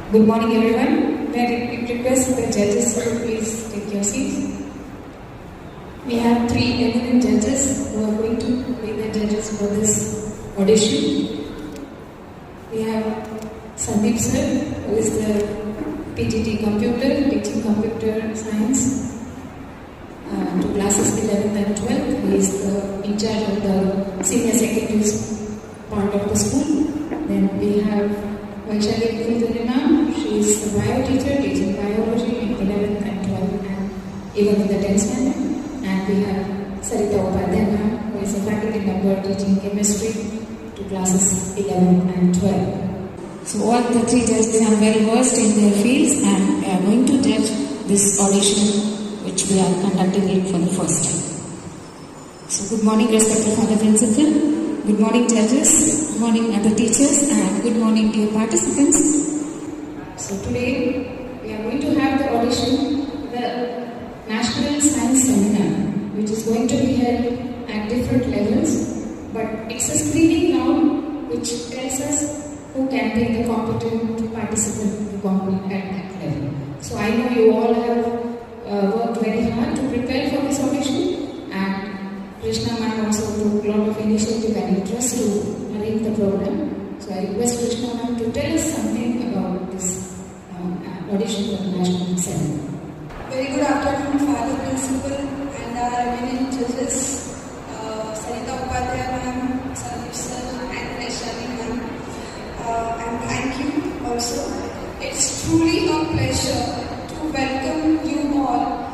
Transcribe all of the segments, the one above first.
Good morning, everyone. May I request the judges to please take your seats. We have three eminent judges who are going to be the judges for this audition. We have Sandeep sir, who is the PGT computer, teaching computer science to classes 11th and 12th. He is in charge of the senior secretaries part of the school. Then we have Vaishali Kulkarina. She is the bio teacher, teaching biology in 11th and 12th and even in the 10th standard. And we have Sarita Upadhyaya, who is a faculty member teaching chemistry to classes 11 and 12. So all the three judges are well versed in their fields and are going to judge this audition which we are conducting it for the first time. So good morning, respected Father Principal. Good morning, judges. Good morning, other teachers, and good morning, dear participants. So today we are going to have the audition, the National Science Seminar, which is going to be held at different levels, but it's a screening round which tells us who can be the competent participant to compete at that level. So I know you all have worked very hard to prepare for this audition, and Krishna ma'am also took a lot of initiative and interest to arrange the program. So I request Krishna ma'am to tell us something about this audition for the National Seminar. Very good afternoon, Father Principal and our eminent judges, Sarita Upadhyaya ma'am, Sandeep sir and Vaishali ma'am. And thank you also. It's truly a pleasure to welcome you all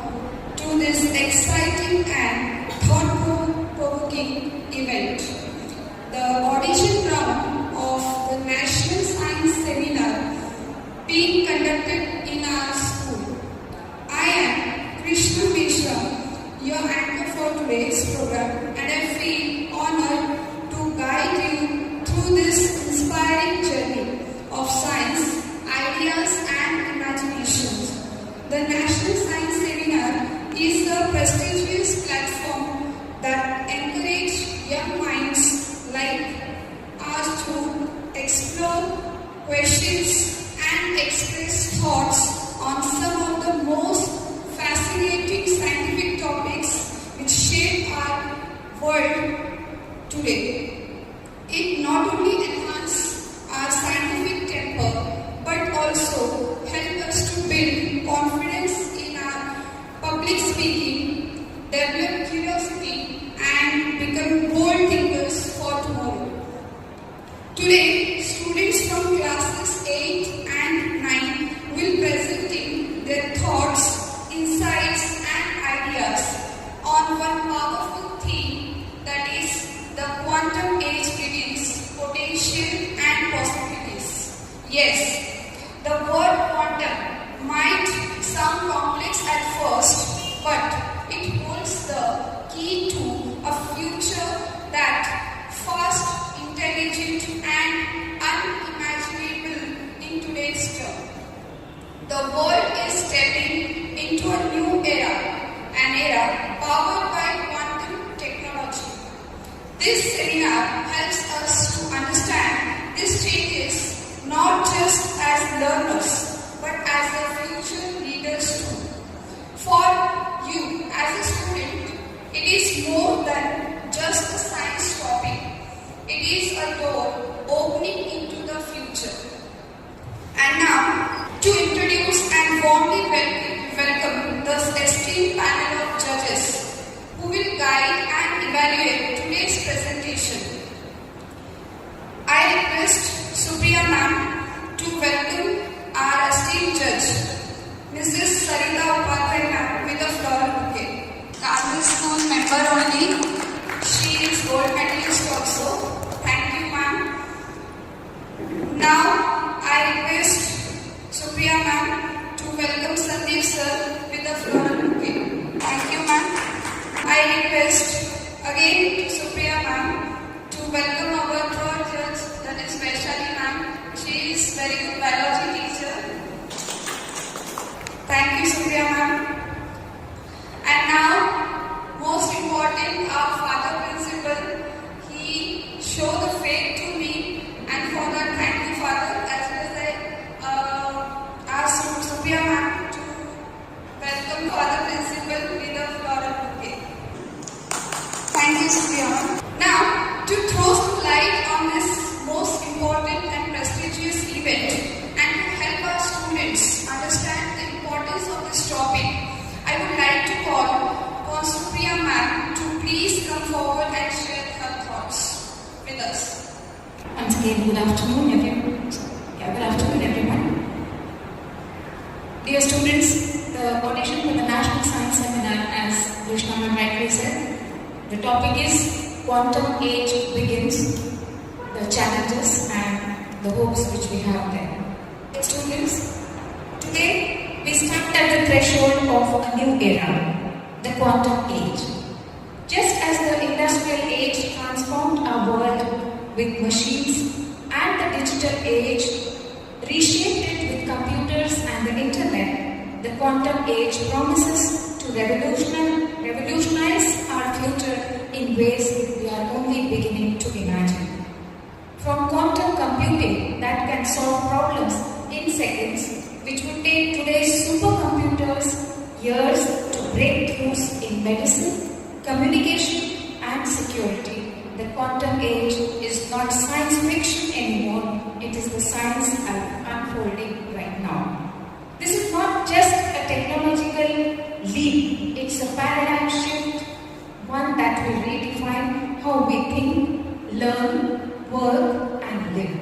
to this exciting and thought-provoking event. The audition round of the National Science Seminar being conducted in our school. I am Krishna Mishra, your anchor for today's program, and I feel honored to guide you through this inspiring journey of science, ideas and imaginations. The National Science Seminar is a prestigious platform that encourages young minds like ours to explore questions and express thoughts on some of the most fascinating scientific topics which shape our world today. It not only enhances our scientific temper but also helps us to build confidence in our public speaking, develop curiosity and become bold thinkers for tomorrow. Today, students from classes 8 and 9 will presenting their thoughts, insights and ideas on one powerful theme, that is the quantum age begins, potential and possibilities. Yes, the word quantum might sound complex at first, but it holds the key to a future that fast, intelligent and unimaginable in today's term. The world is stepping into a new era, an era powered by quantum technology. This seminar helps us to understand these changes not just as learners but as the future leaders too. For you as a student, it is more than just a science topic. It is a door opening into the future. And now, to introduce and warmly welcome the esteemed panel of judges who will guide and evaluate today's presentation. I request Supriya ma'am to welcome our esteemed judge, Mrs. Sarita Upadhyaya ma'am, with a floral bouquet. Cardinal School member only. She is gold medalist also. Thank you, ma'am. Now, I request Supriya ma'am to welcome Sandeep sir with a floral bouquet. Thank you, ma'am. I request again Supriya ma'am to welcome our third judge, that is Vaishali ma'am. She is very good biology teacher. Thank you, Supriya ma'am. And now, most important, our Father Principal. He showed the faith to me, and for that, thank you, Father, as well as I guide on this most important and prestigious event and to help our students understand the importance of this topic, I would like to call upon Supriya ma'am to please come forward and share her thoughts with us. Once again, good afternoon, everyone. Good afternoon, everyone. Dear students, the audition for the National Science Seminar, as Krishna rightly said, the topic is Quantum Age Begins, the challenges and the hopes which we have there. Dear students, today we stand at the threshold of a new era, the quantum age. Just as the industrial age transformed our world with machines and the digital age reshaped it with computers and the internet, the quantum age promises to revolutionize our future in ways we are only beginning to imagine. From quantum computing that can solve problems in seconds, which would take today's supercomputers years to breakthroughs in medicine, communication and security, the quantum age is not science fiction anymore, it is the science unfolding right now. This is not just a technological leap, it's a paradigm shift, one that will redefine how we think, learn, work and live.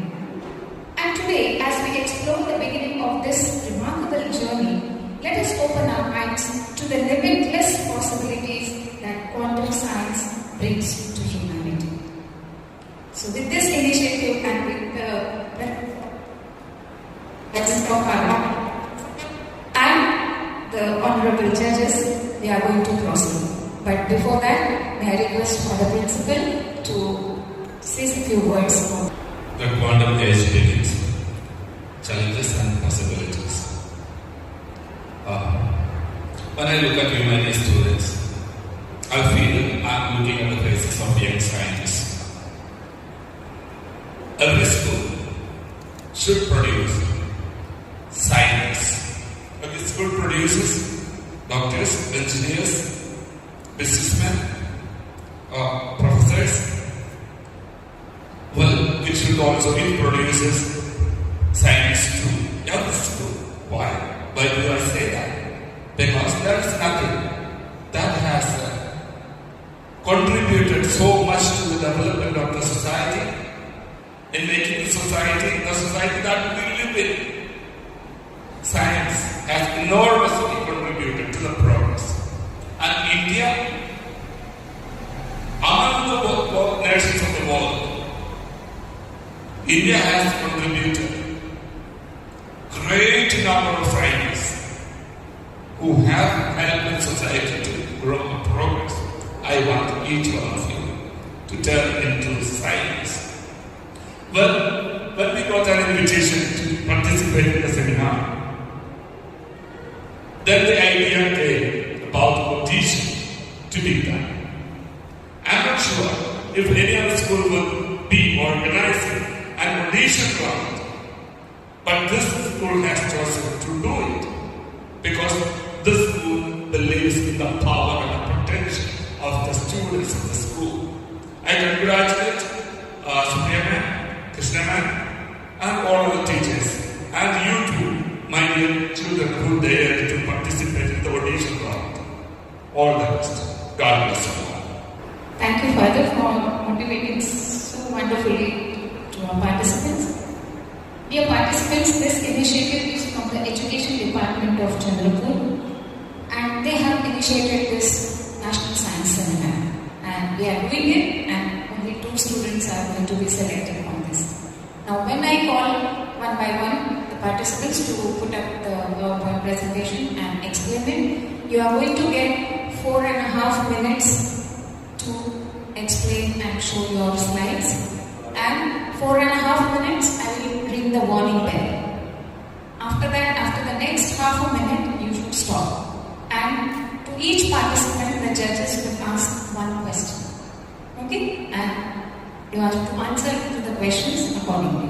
And today, as we explore the beginning of this remarkable journey, let us open our minds to the limitless possibilities that quantum science brings to humanity. So with this initiative and with the presence of our and the honorable judges, we are going to proceed. But before that, may I request for the principal to say a few words more. The quantum age begins. Challenges and possibilities. When I look at humanity students, I feel I'm looking at the faces of young scientists. Every school should produce scientists. Every school produces doctors, engineers, businessmen, professors. Well, it should also be produces scientists too. Every school. Why? Why do I say that? Because there is nothing that has contributed so much to the development of the society, in making the society that we live in. Science has enormously contributed to the progress. And India, among the nations of the world, India has contributed great number of scientists who have helped society to grow and progress. I want each one of you to turn into science. Well, when we got an invitation to participate in the seminar, then the idea came about audition to be done. I'm not sure if any other school would be organizing an audition round, but this school has chosen to do it because this school believes in the power and the potential of the students of the school. I congratulate Supriya ma'am, Krishna ma'am, and all the teachers, and you too, my dear children who dared to participate in the audition round. All the best. God bless you all. Thank you, Father, for motivating so wonderfully to our participants. Dear participants, this initiative is from the Education Department of Chandrapur, and they have initiated this National Science Seminar. And we are doing it, and only 2 students are going to be selected on this. Now, when I call one by one the participants to put up the PowerPoint presentation and explain it, you are going to get 4.5 minutes to explain and show your slides. And 4.5 minutes, I will ring the warning bell. After that, after the next half a minute, you should stop. And to each participant, the judges will ask one question. Okay? And you have to answer to the questions accordingly.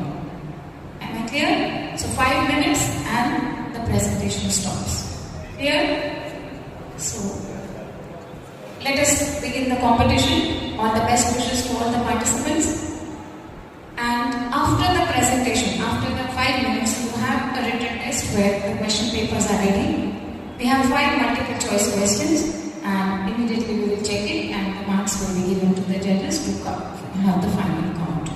Am I clear? So 5 minutes and the presentation stops. Clear? So let us begin the competition. All the best wishes to all the participants. where the question papers are ready. We have 5 multiple choice questions and immediately we will check it and the marks will be given to the judges to have the final count.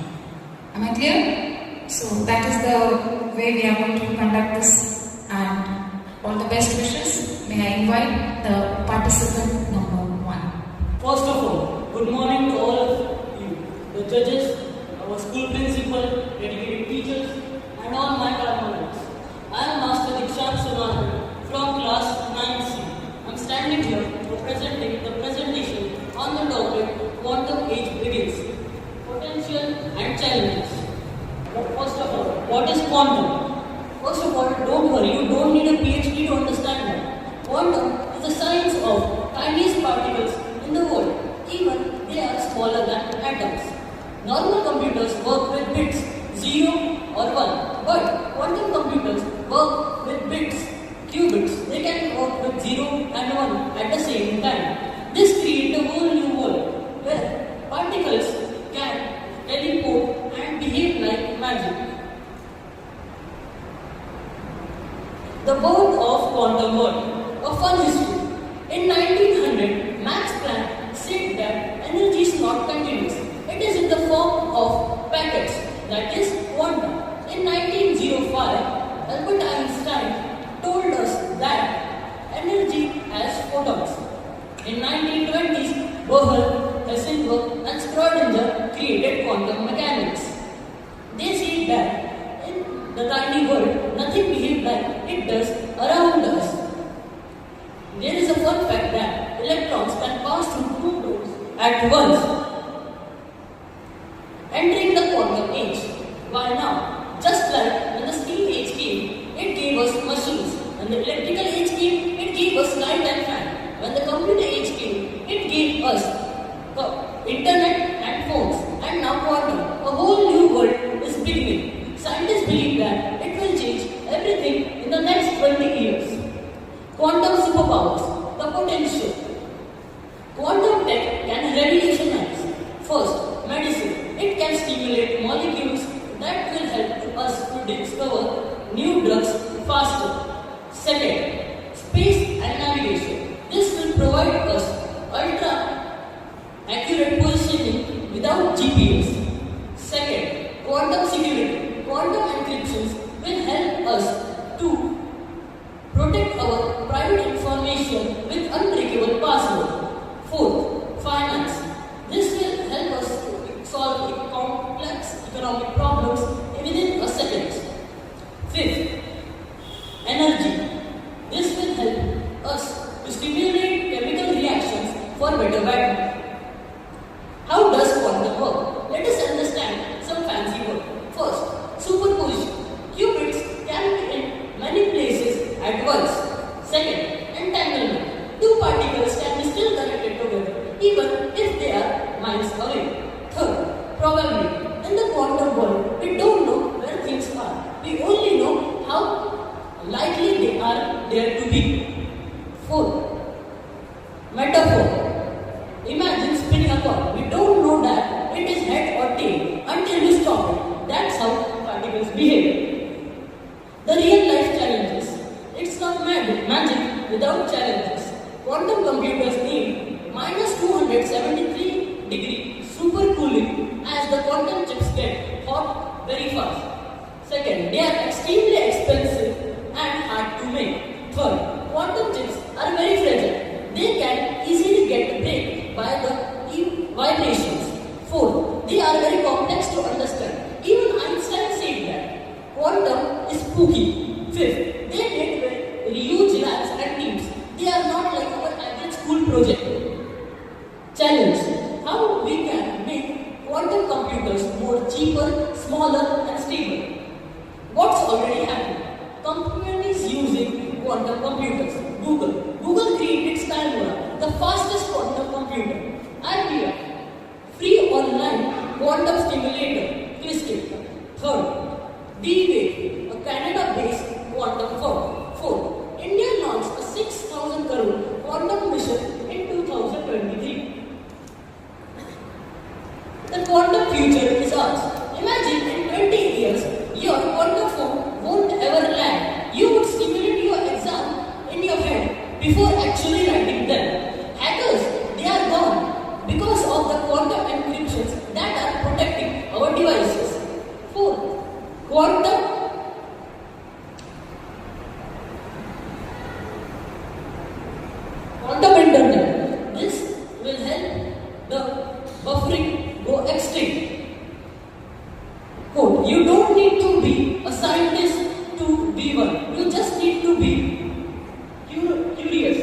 Am I clear? So that is the way we are going to conduct this, and all the best wishes. May I invite the participant number 1. First of all, good morning to all of you, the judges, our school principal, dedicated teachers, and all my classmates. I am Master Dikshant Sunarhan from class 9C. I am standing here presenting the presentation on the topic Quantum Age Begins, Potential and Challenges. But first of all, what is quantum? First of all, don't worry, you don't need a PhD to understand that. Quantum is the science of tiniest particles in the world. Even they are smaller than atoms. Normal computers work with bits 0 or 1, but quantum computers work with bits, qubits. They can work with 0 and 1 at the same time. This creates a whole new world where particles can teleport and behave like magic. The birth of quantum world, a fun history. In 1900, Max Planck said that energy is not continuous. It is in the form of packets, that is quantum. In 1905, Albert Einstein told us that energy has photons. In 1920s, Bohr, Heisenberg and Schrödinger created quantum mechanics. They say that in the tiny world, nothing behaves like it does around us. There is a fun fact that electrons can pass through 2 doors at once, entering the quantum age. Why now? Just like when the steam age came, it gave us machines. When the electrical age came, it gave us light and fan. When the computer age came, it gave us the internet and phones. And now quantum, a whole new world is beginning. Scientists believe that it will change everything in the next 20 years. Quantum superpowers, the potential. Quantum tech can revolutionize. First, medicine. It can stimulate molecules that will help us to discover new drugs faster. Second, space and navigation. This will provide us ultra accurate positioning without GPS. Second, quantum security. Quantum encryptions will help us to protect our private information with unbreakable password. Fourth, finance. This will help us to solve complex economic problems within a second. Fifth, energy. This will help us to stimulate chemical reactions for better battery. How does quantum work? Let us understand some fancy word. First, superposition. Qubits can be in many places at once. Second, entanglement. 2 particles can be still connected together even if they are miles away. Third, probability. In the quantum world, we don't know where things are. We only know how likely they are there to be. Fourth, metaphor. Imagine spinning a coin. We don't know that it is head or tail until we stop it. That's how particles behave. The real life challenges. It's not magic without challenges. Quantum computers need minus 273 degree supercooling as the quantum chips get hot very fast. Second, they are extremely expensive and hard to make. Third, quantum chips are very fragile. They can easily get break by the vibrations. Fourth, they are very complex to understand. Even Einstein said that quantum is spooky. Fifth, they need very huge labs and teams. They are not like our average school project. Challenge. How we can make quantum computers more cheaper, smaller and stable. What's already happening? Companies using quantum computers. Google created Skylab, the fastest quantum computer. IBM, free online quantum stimulator, Crystal. Third, D-Wave, a Canada-based quantum firm. Fourth, India launched a 6,000 crore quantum mission in 2023. The quantum future is ours. Imagine in 20 years, your quantum phone won't ever land. You would quantum internet. This will help the buffering go extinct. Quote, you don't need to be a scientist to be one. You just need to be curious.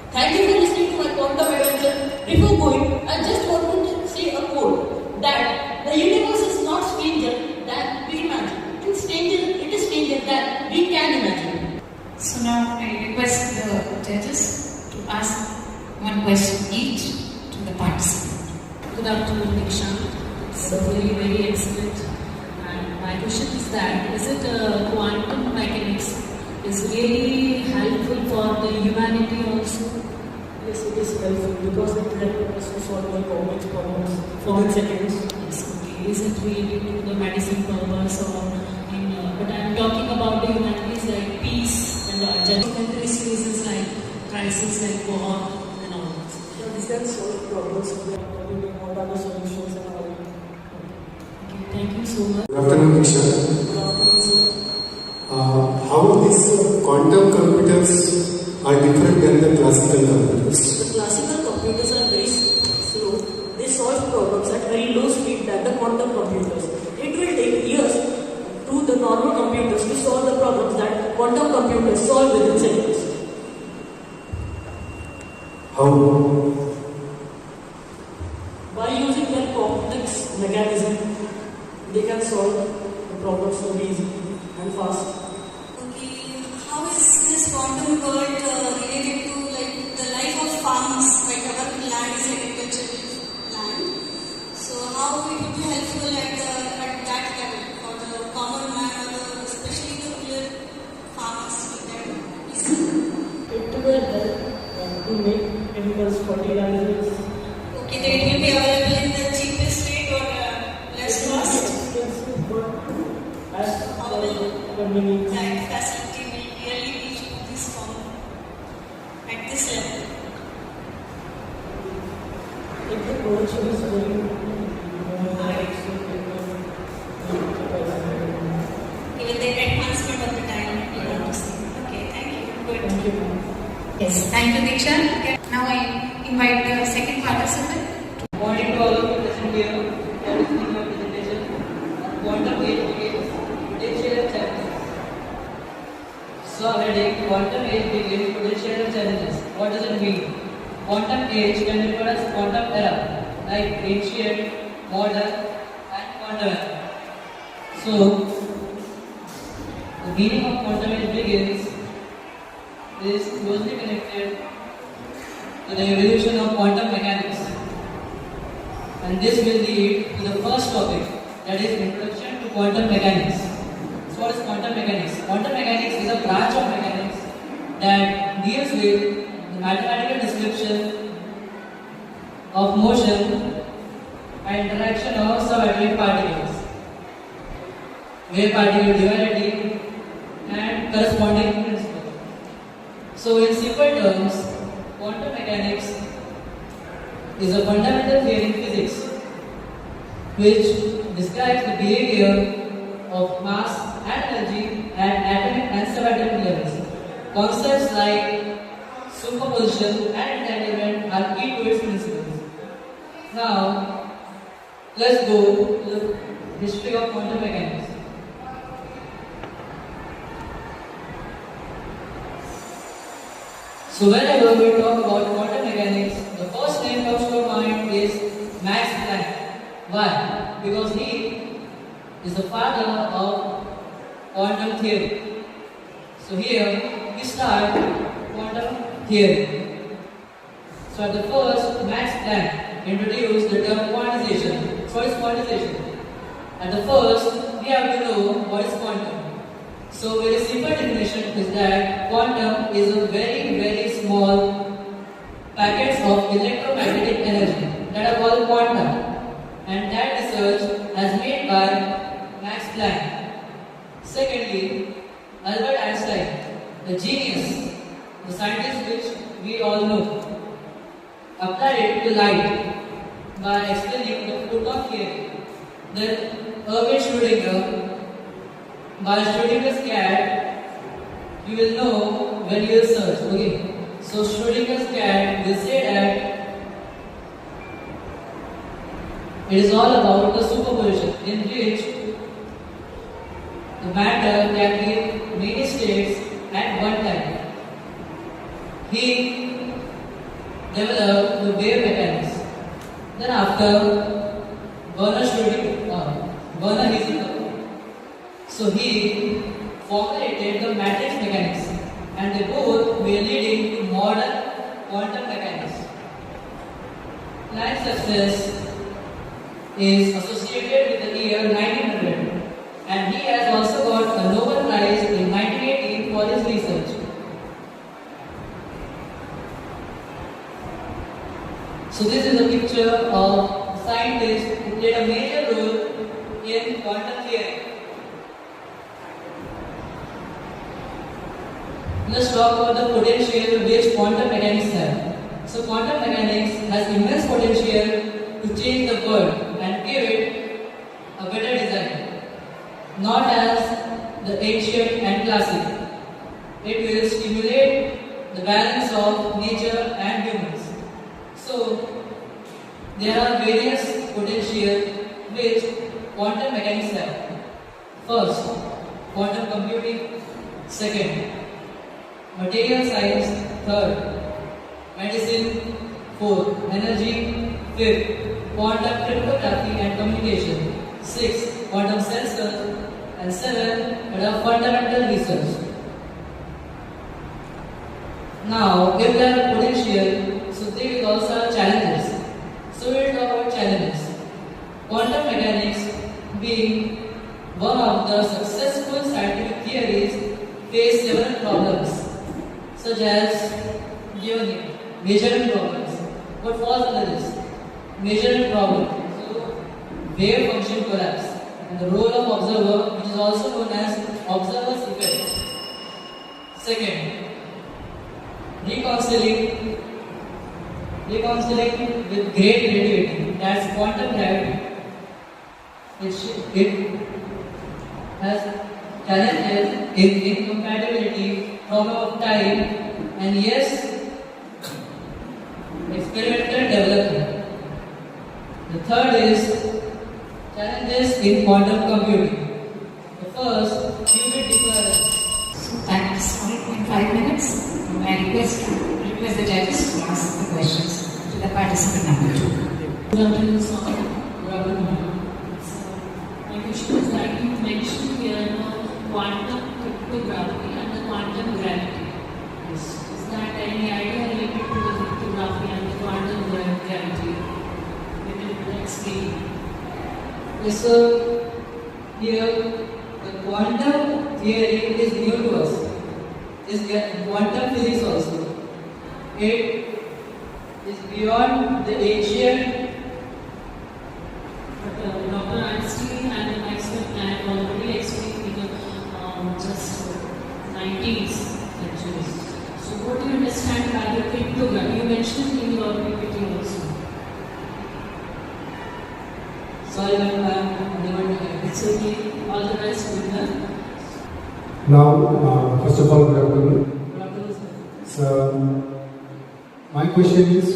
Thank you for listening to my quantum adventure. Before going, I just wanted to say a quote that the universe is not stranger than we imagine. It is stranger than we can imagine. So now I request the judges to ask one question each to the participant. Good afternoon, Nikshant. It's very, very excellent. And my question is that, is it quantum mechanics is really helpful for the humanity also? Yes, it is helpful because it helps us to solve the complex problems for seconds. Yes, okay. Is it really to the medicine purpose or in, but I am talking about the humanities like peace and general reasons like crisis like war and all this. So this can solve problems. What are the solutions and all? Okay, thank you so much. Good afternoon, Nisha. Good afternoon, sir. How these quantum computers are different than the classical computers? The classical computers are very slow. They solve problems at very low speed than the quantum computers. It will take years to the normal computers to solve the problems that quantum computers solve within seconds. How? By using their complex mechanism, they can solve the problems so easily and fast. Okay, how is this quantum world related to like the life of farmers? Like our land is agricultural land. So how it would be helpful at that level for the common man or especially the rural farmers with that? It will help to make chemicals, fertilizers. Okay, then it will be available in the cheapest rate or less cost. Expensive, but as convenient. That facility will really reach to this form at this level. If the production is going Even the advancement of the time you want to see. Okay, thank you. Good. Thank you. Yes, thank you, Diksha. Now I invite the second participant. Morning to all of you present here. I am listening my presentation on quantum age begins potential and challenges. So heading quantum age begins potential and challenges. What does it mean? Quantum age can refer as quantum era, like ancient, modern, and quantum era. So the meaning of quantum age begins is closely connected to the evolution of quantum mechanics. And this will lead to the first topic, that is introduction to quantum mechanics. So what is quantum mechanics? Quantum mechanics is a branch of mechanics that deals with the mathematical description of motion and interaction of subatomic particles, wave particle duality and corresponding principles. So in simple terms, quantum mechanics is a fundamental theory in physics which describes the behavior of mass and energy at atomic and subatomic levels. Concepts like superposition and entanglement are key to its principles. Now, let's go to the history of quantum mechanics. So whenever we talk about quantum mechanics, the first name comes to our mind is Max Planck. Why? Because he is the father of quantum theory. So here we start quantum theory. So at the first, Max Planck introduced the term quantization. So what is quantization? At the first, we have to know what is quantum. So very simple definition is that quantum is a very, very small packets of electromagnetic energy that are called quanta, and that research has made by Max Planck. Secondly, Albert Einstein, the genius, the scientist which we all know, applied it to light by explaining the photon theory. The urban Schrödinger, by Schrödinger's cat, you will know when you will search. Okay. So Schrödinger's cat will say that it is all about the superposition in which the matter can be in many states at one time. He developed the wave mechanics. Then after Werner Heisenberg, so he formulated the matrix mechanics, and they both were leading to modern quantum mechanics. Planck's success is associated with the year 1900, and he has also got a Nobel Prize in 1918 for his research. So this is a picture of a scientist who played a major role in quantum theory. Let's talk about the potential which quantum mechanics have. So quantum mechanics has immense potential to change the world and give it a better design. Not as the ancient and classic. It will stimulate the balance of nature and humans. So there are various potential which quantum mechanics have. First, quantum computing. Second, material science. Third, medicine. Fourth, energy. Fifth, quantum cryptography and communication. Sixth, quantum sensors. And seven, fundamental research. Now, if there are potential, so there is also challenges. So we will talk about challenges. Quantum mechanics, being one of the successful scientific theories, face several problems, such as measurement problems. What falls under this? Measurement problem. So, wave function collapse, and the role of observer, which is also known as observer's effect. Second, reconciling with great relativity, that's quantum gravity. It has challenges in incompatibility, problem of time, and yes, experimental development. The third is challenges in quantum computing. The first, qubit difference. So time is 1.5 minutes. I request the judges to ask the questions to the participant number 2. Good afternoon, sir. Good afternoon. So, my question is that you mentioned here quantum cryptography and the quantum gravity. Is that any idea related to the cryptography and the quantum gravity? Maybe you can explain. Yes, sir. Here, the quantum theory is new to us. Is quantum physics also. It is beyond the ancient. But Dr. Einstein and Maxwell had already explained in the just 90s centuries. So what do you understand by the cryptography? You mentioned in your PPT also. Sorry, ma'am, I'm unable to hear. It's okay. All the best with that. Now, first of all, good afternoon. Good afternoon, sir. So, my question is,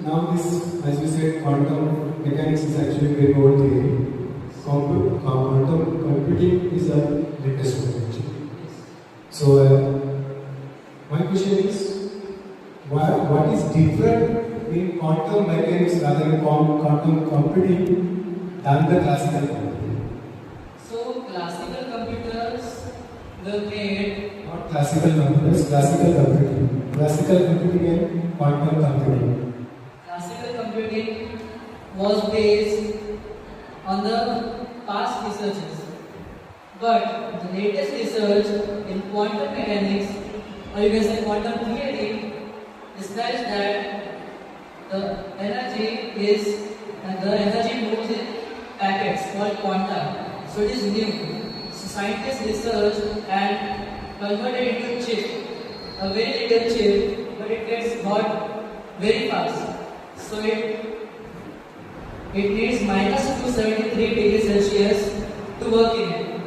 now this, as you said, quantum mechanics is actually a very old theory. Quantum computing is a latest one actually. So, my question is, what is different in quantum mechanics rather than quantum computing than the classical computing? So, classical computers were made. Not classical computers, classical computing. Classical computing and quantum computing. Classical computing was based on the past researches. But the latest research in quantum mechanics, or you can say quantum theory, describes that the energy moves in packets called quanta. So it is new. So scientists research and convert it into a chip, a very little chip, but it gets hot very fast. So it needs minus 273 degrees Celsius work in it.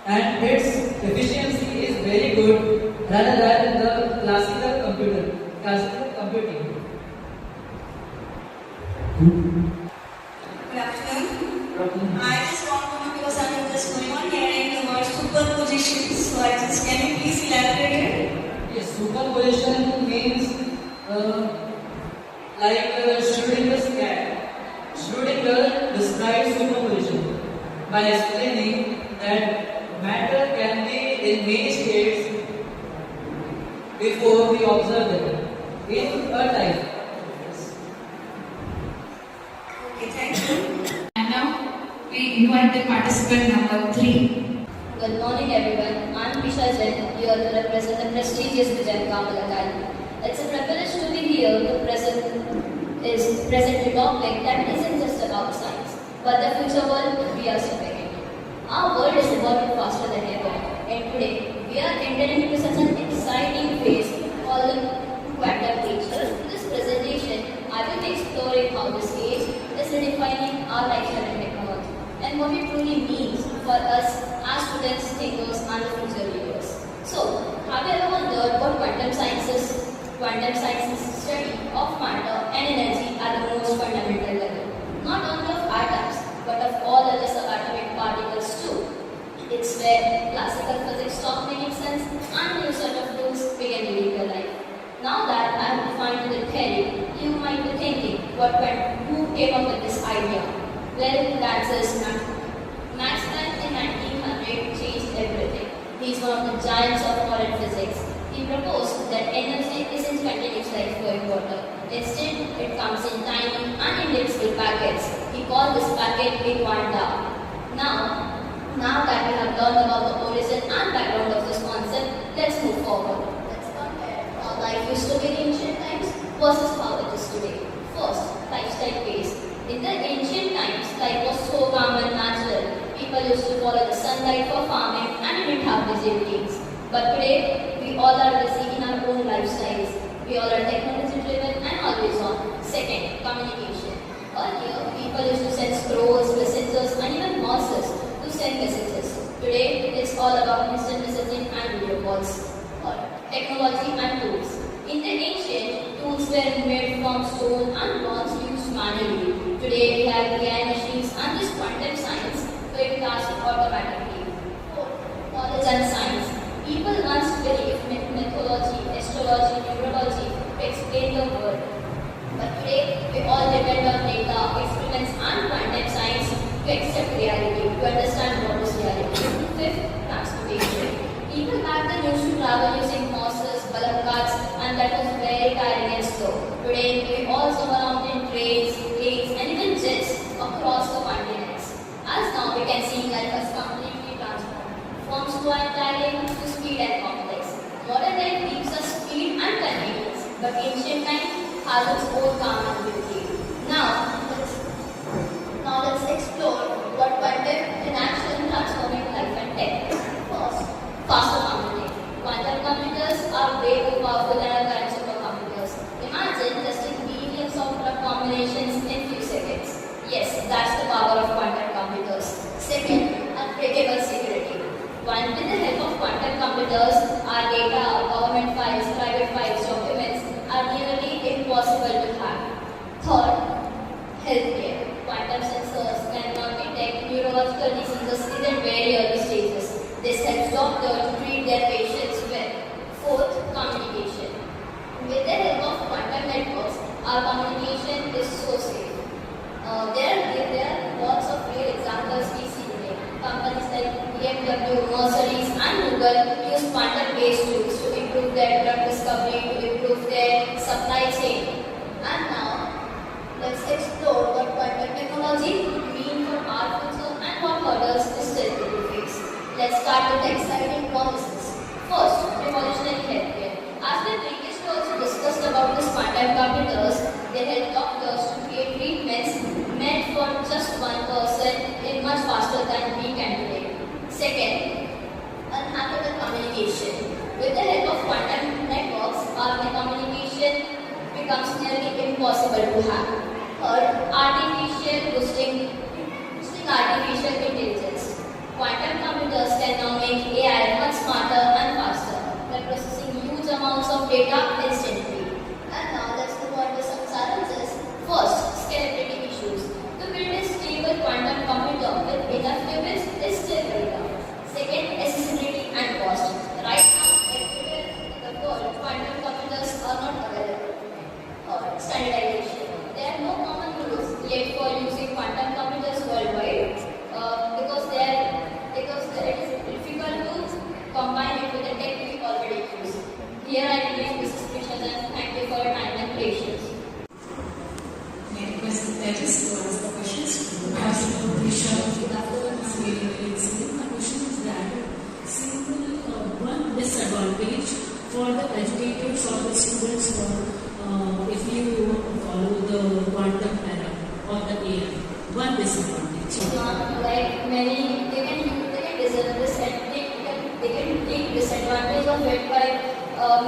And its efficiency is very good rather than the classical computing. Good afternoon. I just want to know because I'm just going on hearing the word superposition. So can you please elaborate it? Yes, superposition means Schrödinger's cat. Schrödinger describes superposition by explaining that matter can be in many states before we observe them in a time. Okay, thank you. And now we invite the participant number 3. Good morning, everyone. I'm Pisha Jain, here to represent the prestigious Vijay Kamal Academy. It's a privilege to be here to present a topic that isn't just about science, but the future world we are stepping into. Our world is evolving faster than ever, and today we are entering into such an exciting phase called the quantum age. In this presentation, I will be exploring how this age is redefining our lifestyle and technology, and what it truly means for us as students, thinkers, and the future leaders. So, have you ever wondered what quantum science is? Quantum science is the study of matter and energy at the most fundamental level, not only of atoms, but of all other subatomic particles too. It's where classical physics stopped making sense and new set of rules began to live your life. Now that I have defined the theory, you might be thinking, who came up with this idea? Well, that's Max Planck in 1900 changed everything. He's one of the giants of modern physics. He proposed that energy isn't continuous like flowing water. Instead, it comes in tiny, unindivisible packets. He called this packet a quanta. Now that we have learned about the origin and background of this concept, let's move forward. Let's compare how life used to be in ancient times versus how it is today. First, lifestyle phase. In the ancient times, life was so calm and natural. People used to follow the sunlight for farming and didn't have busy routines. But today, we all are busy in our own lifestyles. We all are technology driven and always on. Second, communication. Earlier, people used to send scrolls, messengers, and even horses to send messages. Today, it's all about instant messaging and video calls. Third, technology and tools. In the ancient, tools were made from stone and bronze used manually. Today, we have AI machines and this quantum science where tasks automatically. Fourth, knowledge and science. People once believed mythology, astrology, numerology to explain the world. But today, we all depend on data, experiments, and quantum science to accept reality, to understand what is reality. Fifth, transportation. People back then used to travel using horses, bullock carts, and that was very tiring and slow. Today, we all zoom around in trains, planes, and even jets across the continents. As now, we can see life has completely transformed. From slow and tiring to speed and complex. Modern life gives us speed and convenience, but ancient time has its own calm and beauty. Now let's explore what quantum in action transforming life and tech. First, faster computing. Quantum computers are way more powerful than our current supercomputers. Imagine testing billions of combinations in few seconds. Yes, that's the power of quantum computers. Second, unbreakable security. With the help of quantum computers, our data, government files, private files, documents are nearly impossible to hack. Third, healthcare. Quantum sensors can now detect neurological diseases in very early stages. This helps doctors to treat their patients well. Fourth, communication. With the help of quantum networks, our communication is so safe. There are lots of real examples we see today. Companies like BMW, Mercedes, and Google use quantum-based tools to improve their drug discovery, to improve their supply chain. And now, let's explore what quantum technology could mean for our future and what hurdles we still need to face. Let's start with the exciting promises. First, revolutionary healthcare. As we previously also discussed about these quantum computers, they help doctors to create treatments meant for just one person in much faster than we can today. Second, unhackable communication. With the help of quantum networks, our communication becomes nearly impossible to hack. Third, boosting artificial intelligence. the students if you follow the quantum era or the AI? One disadvantage. Like many, they can take disadvantage of it by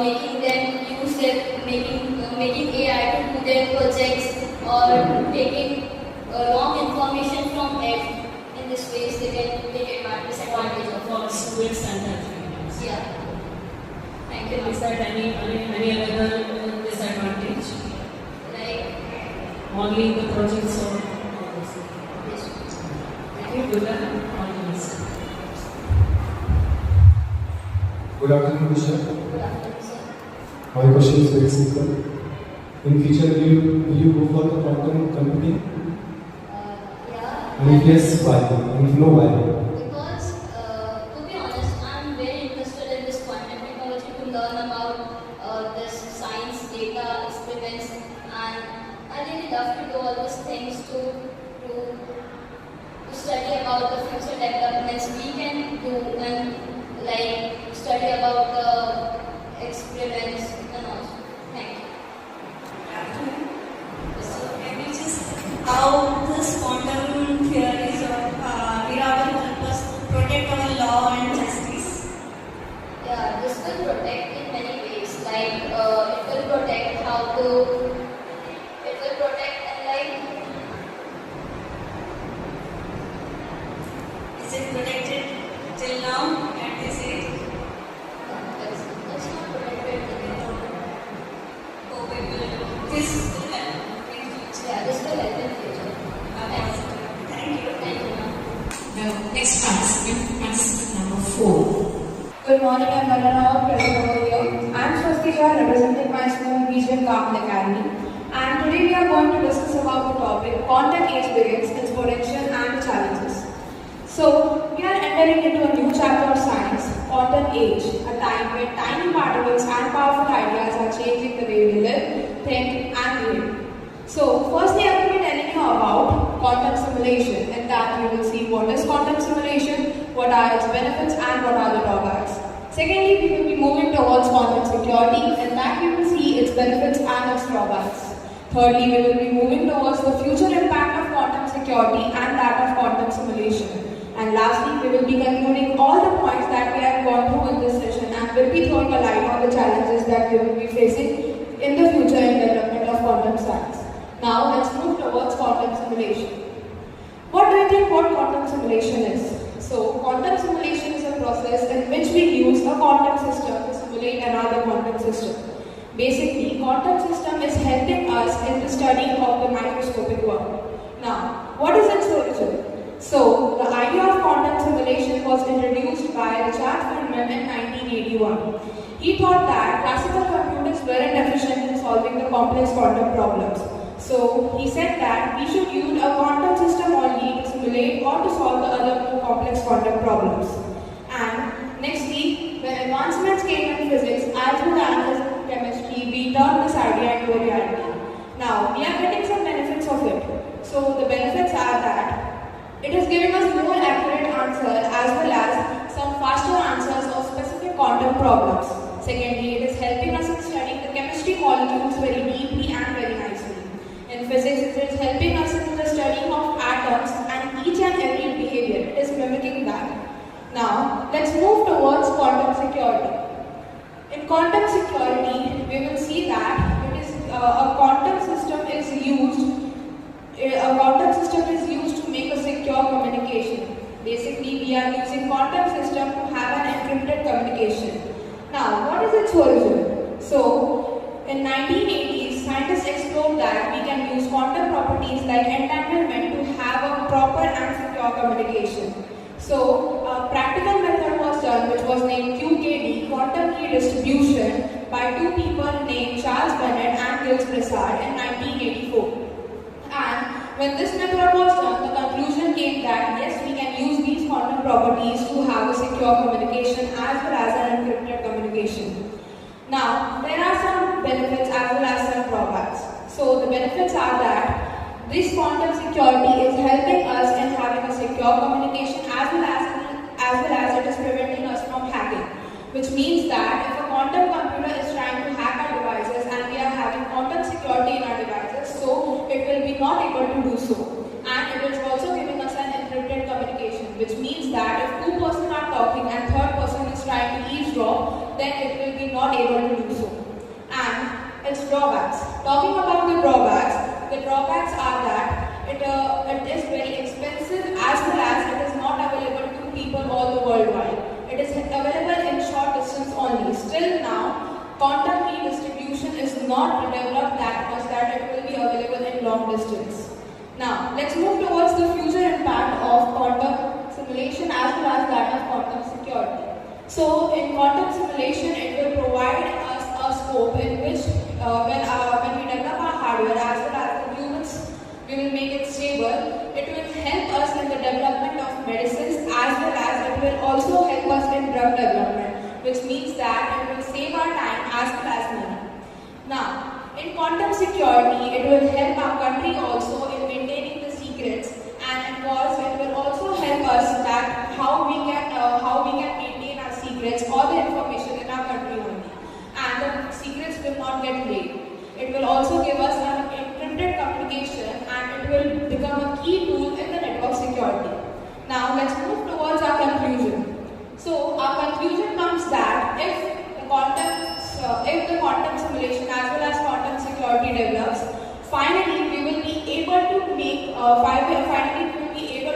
making them use their making AI to do their projects or taking wrong information from it. In this way, they can take disadvantage of For students and educators. Yeah. Thank you. Is that any other disadvantage? Like Only the projects or this. thank you, good luck and all the best. Good afternoon, Vishal. Good afternoon, sir. My question is very simple. In future, will you go for the quantum computing? Yeah. And if yes, why? And if no, why? Because, to be honest, I'm very interested in this quantum technology to learn about this science, data, experiments, and I really love to do all these things to study about the future developments we can do and like study about the experiments and all. Thank you. So maybe just how this quantum theories or era will help us protect our law and justice. Yeah, this will protect in many ways. Like it will protect how to. It will protect and like. Is it protected till now at this age? That's not protected. Or we will this will help in future. Yeah, this will help in future. Thank you. Thank you, ma'am. The next participant number 4. Good morning, I'm Vandana, present over here. I'm Swastija, representing my school, Vision Carmel Academy. And today we are going to discuss about the topic, Quantum Age Begins, Its Potential and Challenges. So, we are entering into a new chapter of science, Quantum Age, a time when tiny particles and powerful ideas are changing the way we live, think and behave. So, firstly I will be telling you about quantum simulation. In that you will see what is quantum simulation, what are its benefits and what are the drawbacks. Secondly, we will be moving towards quantum security. In that we will see its benefits and its drawbacks. Thirdly, we will be moving towards the future impact of quantum security and that of quantum simulation. And lastly, we will be concluding all the points that we have gone through in this session and will be throwing a light on the challenges that we will be facing in the future in development of quantum science. Now, let's move towards quantum simulation. What do you think what quantum simulation is? So, quantum simulation is a process in which we use a quantum system to simulate another quantum system. Basically, quantum system is helping us in the study of the microscopic world. Now, what is its origin? So, the idea of quantum simulation was introduced by Richard Feynman in 1981. He thought that classical computers weren't efficient in solving the complex quantum problems. So, he said that we should use a quantum system only to simulate or to solve the other more complex quantum problems. And nextly, when advancements came in physics as well as chemistry, we turned this idea into a reality. Now, we are getting some benefits of it. So, the benefits are that it is giving us more accurate answers as well as some faster answers of specific quantum problems. Secondly, it is helping us in studying the chemistry molecules very deeply and very nicely. In physics, it is helping us in the studying of atoms and each and every behavior. It is mimicking that. Now, let's move towards quantum security. In quantum security, we will see that it is a quantum system is used. A quantum system is used to make a secure communication. Basically, we are using quantum system to have an encrypted communication. Now, what is its origin? So, in 1980s, scientists explored that we can use quantum properties like entanglement to have a proper and secure communication. So, a practical method was done which was named QKD, quantum key distribution, by two people named Charles Bennett and Gilles Broussard in 1984. And when this method was done, the conclusion came that yes, we can use these quantum properties to have a secure communication as well as an encrypted communication. Now, there are some benefits as well as some drawbacks. So, the benefits are that this quantum security is helping us in having a secure communication as well as it is preventing us from hacking. Which means that if a quantum computer is trying to hack our device, that if two persons are talking and third person is trying to eavesdrop, then it will be not able to do so. And its drawbacks. Talking about the drawbacks are that it is very expensive as well as it is not available to people all the worldwide. It is available in short distance only. Still now, quantum key distribution is not developed that much that it will be available in long distance. Now, let's move towards the future impact of quantum simulation as well as that of quantum security. So, in quantum simulation, it will provide us a scope in which when we develop our hardware as well as the humans, we will make it stable. It will help us in the development of medicines as well as it will also help us in drug development, which means that it will save our time as well as money. Now, in quantum security, it will help our country also in maintaining the secrets, and of course, it will also help us that how we can maintain our secrets or the information in our country only, and the secrets will not get leaked. It will also give us an encrypted communication, and it will become a key tool in the network security. Now, let's move towards our conclusion. So, our conclusion comes that if the quantum simulation as well as quantum security develops, finally we will be able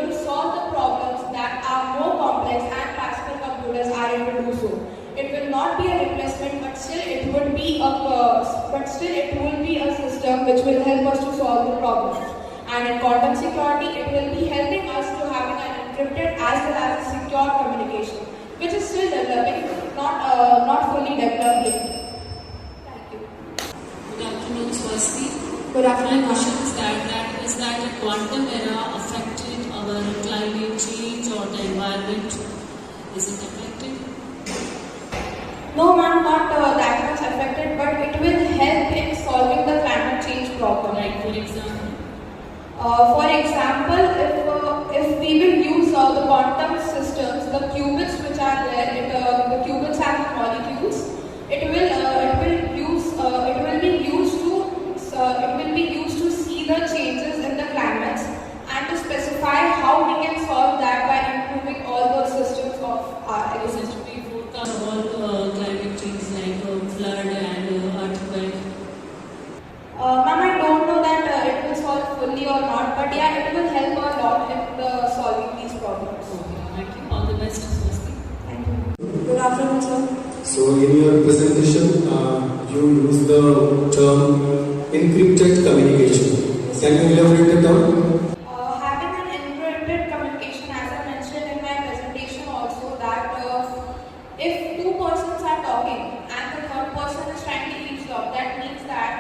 to solve the problems that are more complex and classical computers are able to do so. It will not be a replacement, but still it will be a system which will help us to solve the problems. And in quantum security, it will be helping us to having an encrypted as well as a secure communication, which is still developing, not fully developed yet. Thank you. Good afternoon, Swasti. Good afternoon. My question is that the quantum era affected our climate change or the environment? Is it affected? No, ma'am, not that much affected, but it will help in solving the climate change problem. Like, for example? If we will use the quantum systems, the qubits which are there, the qubits are the molecules. It will be used to see the changes in the climates and to specify how we can solve that by improving all the systems of our ecosystem. We forecast all climate change like flood and earthquake. Ma'am, I don't know that it will solve fully or not, but yeah, it will help a lot in solving these problems. Thank you. All the best, Swasti. Thank you. Good afternoon, sir. So in your presentation, you use the term encrypted communication. Can you elaborate the term? Having an encrypted communication, as I mentioned in my presentation also, that if two persons are talking and the third person is trying to eavesdrop, that means that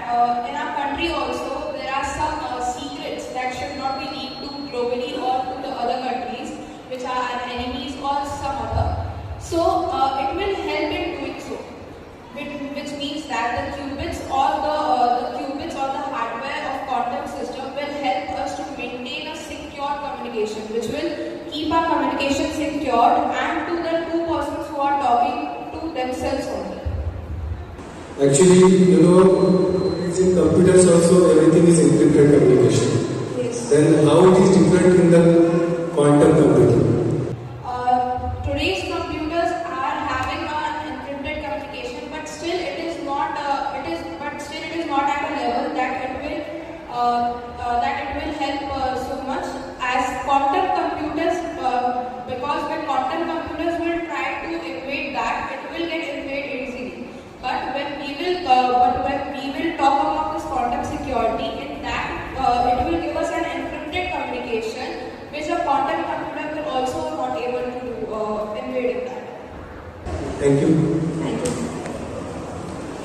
in our country also there are some secrets that should not be leaked to globally or to the other countries which are our enemies or some other. So it will help in doing so, which means that the qubits or the hardware of quantum system will help us to maintain a secure communication, which will keep our communication secured and to the two persons who are talking to themselves only. Actually, in computers also everything is encrypted communication. Yes. Then how it is different in the quantum computing? Today's computers are having an encrypted communication, but still it is not at a level that it will help so much as quantum computers. Because when quantum computers will try to evade that, it will get evaded easily. But when we will talk about this quantum security, in that it will give us an encrypted communication, which a quantum computer will also not able to invade in that. Thank you. Thank you.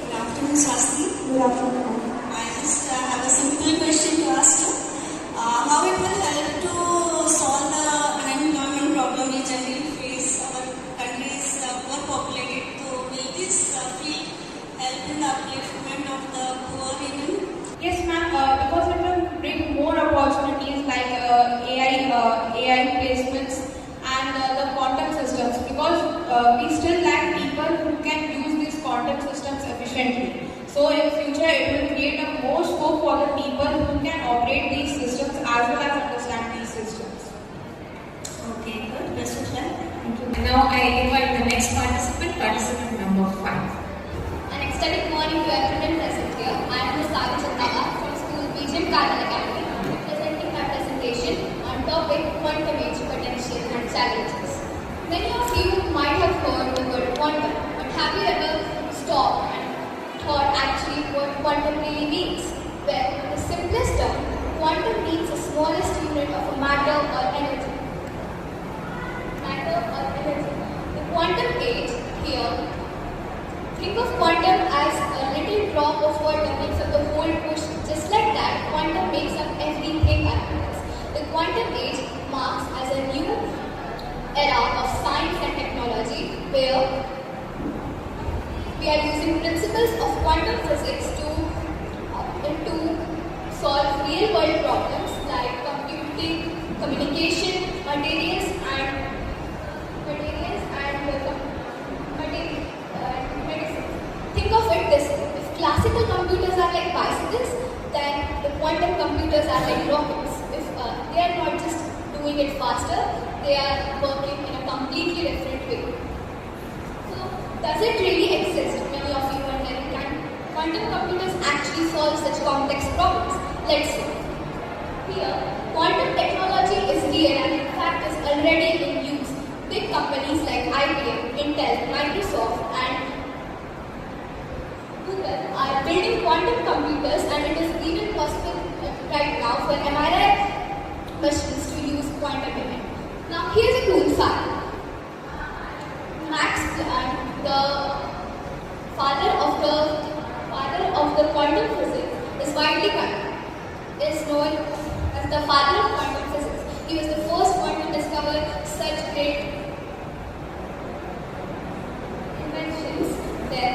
Good afternoon, Swasti. Good afternoon. I just have a simple question to ask you. How it will help to solve the unemployment problem we generally face? Our country is overpopulated. So will this field help in the upliftment of the poor even? Yes, ma'am. Because it will bring more opportunities like AI placements and the quantum systems. Because we still lack people who can use these quantum systems efficiently. So in future, it will create a more scope for the people who can operate these systems as well as understand these systems. Okay, good. Best of luck. Thank you. And now I invite the next participant, participant number 5. An ecstatic morning to everyone present here. I am Ms. Saga Chandava from School BGM Cardinal Academy, presenting my presentation on topic quantum age potential and challenges. Many of you might have heard the word quantum, but have you ever stopped and thought actually what quantum really means? Well, in the simplest term, quantum means the smallest unit of a matter or energy. The quantum age here, think of quantum as a little drop of water makes up the whole ocean. Just like that, quantum makes up everything around us. The quantum age marks as a new era of science and technology where we are using principles of quantum physics to solve real-world problems like computing, communication, materials and medicine. Think of it this way: if classical computers are like bicycles, then the quantum computers are like rockets. If they are not just doing it faster, they are working in a completely different way. So, does it really exist? Many of you wondering, can quantum computers actually solve such complex problems? Let's see. Here, quantum technology is real and in fact is already in use. Big companies like IBM, Intel, Microsoft and Google are building quantum computers, and it is even possible right now for MRI machines to use quantum imaging. Now here's a cool fact. Max Planck, the father of the quantum physics, is known as the father of quantum physics. He was the first one to discover such great inventions. Then,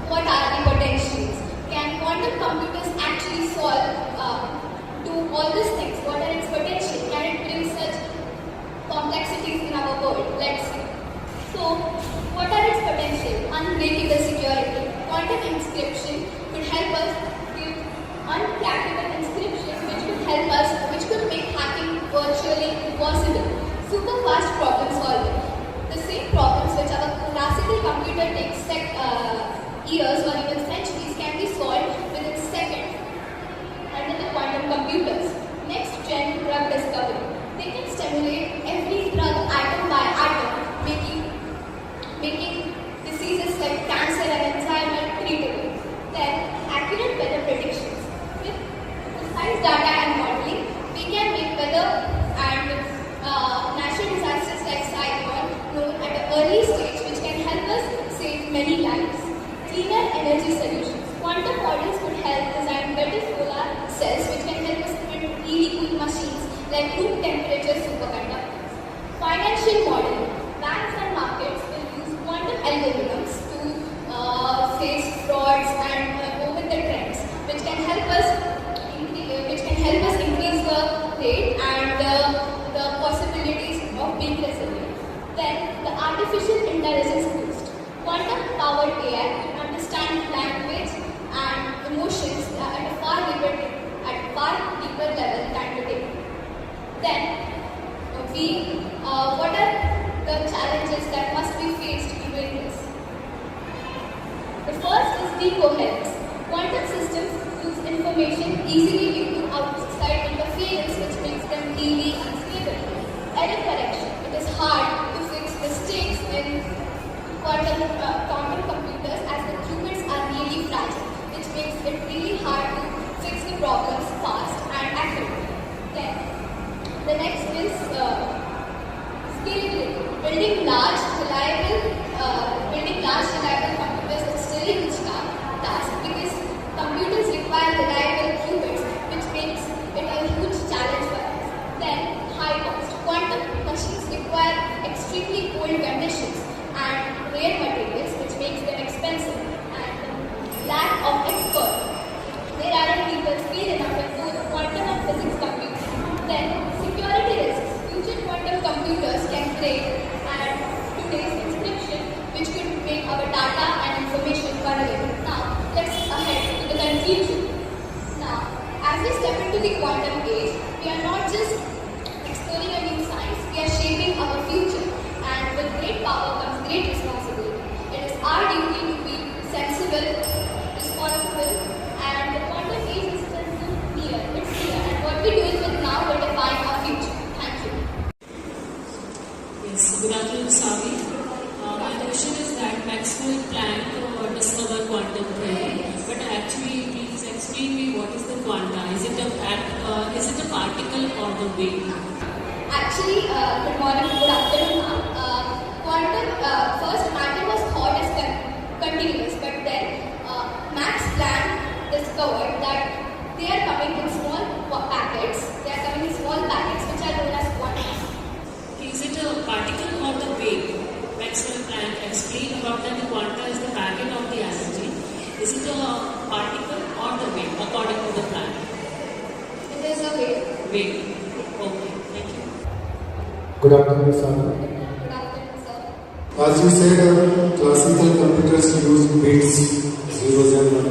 what are the potentials? Can quantum computers actually do all these things? What are its potential? Can it bring such complexities in our world? Let's see. So, what are its potential? Unbreakable security. Quantum encryption could help us give uncrackable encryption, which could make hacking virtually impossible. Super fast problem solving. The same problems which our classical computer takes years or even centuries can be solved within seconds under the quantum computers. Next gen drug discovery. They can stimulate every drug atom by atom, making diseases like cancer and Alzheimer treatable. Then accurate weather predictions. With precise data and modeling, we can make weather and natural disasters like cyclone known at an early stage, which can help us save many lives. Cleaner energy solutions. Quantum models could help design better solar cells, which can help us build really cool machines like room temperature superconductors. Financial modeling. Banks and markets will use quantum algorithms to face frauds and go with the trends, which can help us increase the rate and the possibilities of being resilient. Then the artificial intelligence boost. Quantum powered AI can understand language and emotions at a far deeper level than today. Then what are the challenges that must be faced during this? The first is decoherence. Quantum systems lose information easily due to outside interference, which makes them really unstable. Error correction. It is hard to fix mistakes in quantum computers as the qubits are really fragile, which makes it really hard to fix the problems fast and accurately. Then, the next is scalability. Building large, reliable computers is still a huge task because computers require reliable qubits, which makes it a huge challenge for us. Then, high cost. Quantum machines require extremely cold conditions and rare materials, which makes them expensive. And lack of experts. There aren't people skilled enough in both quantum and physics computing. Then, security risks. Good afternoon, Savi. My question is that Maxwell planned to discover quantum theory, but actually, please explain me what is the quanta? Is it a particle or the wave? Actually, good morning, good afternoon, ma'am. Quantum, first matter was thought as continuous, but then Max Planck discovered that they are coming in small packets. They are coming in small packets which are known as quanta. Is it a particle or the wave? Maxwell Planck explained about that the quanta is the packet of the energy. Is it a particle or the wave according to the Planck? It is a wave. Wave. Okay, thank you. Good afternoon, sir. Good afternoon, sir. As you said, classical computers use bits, zeros and one,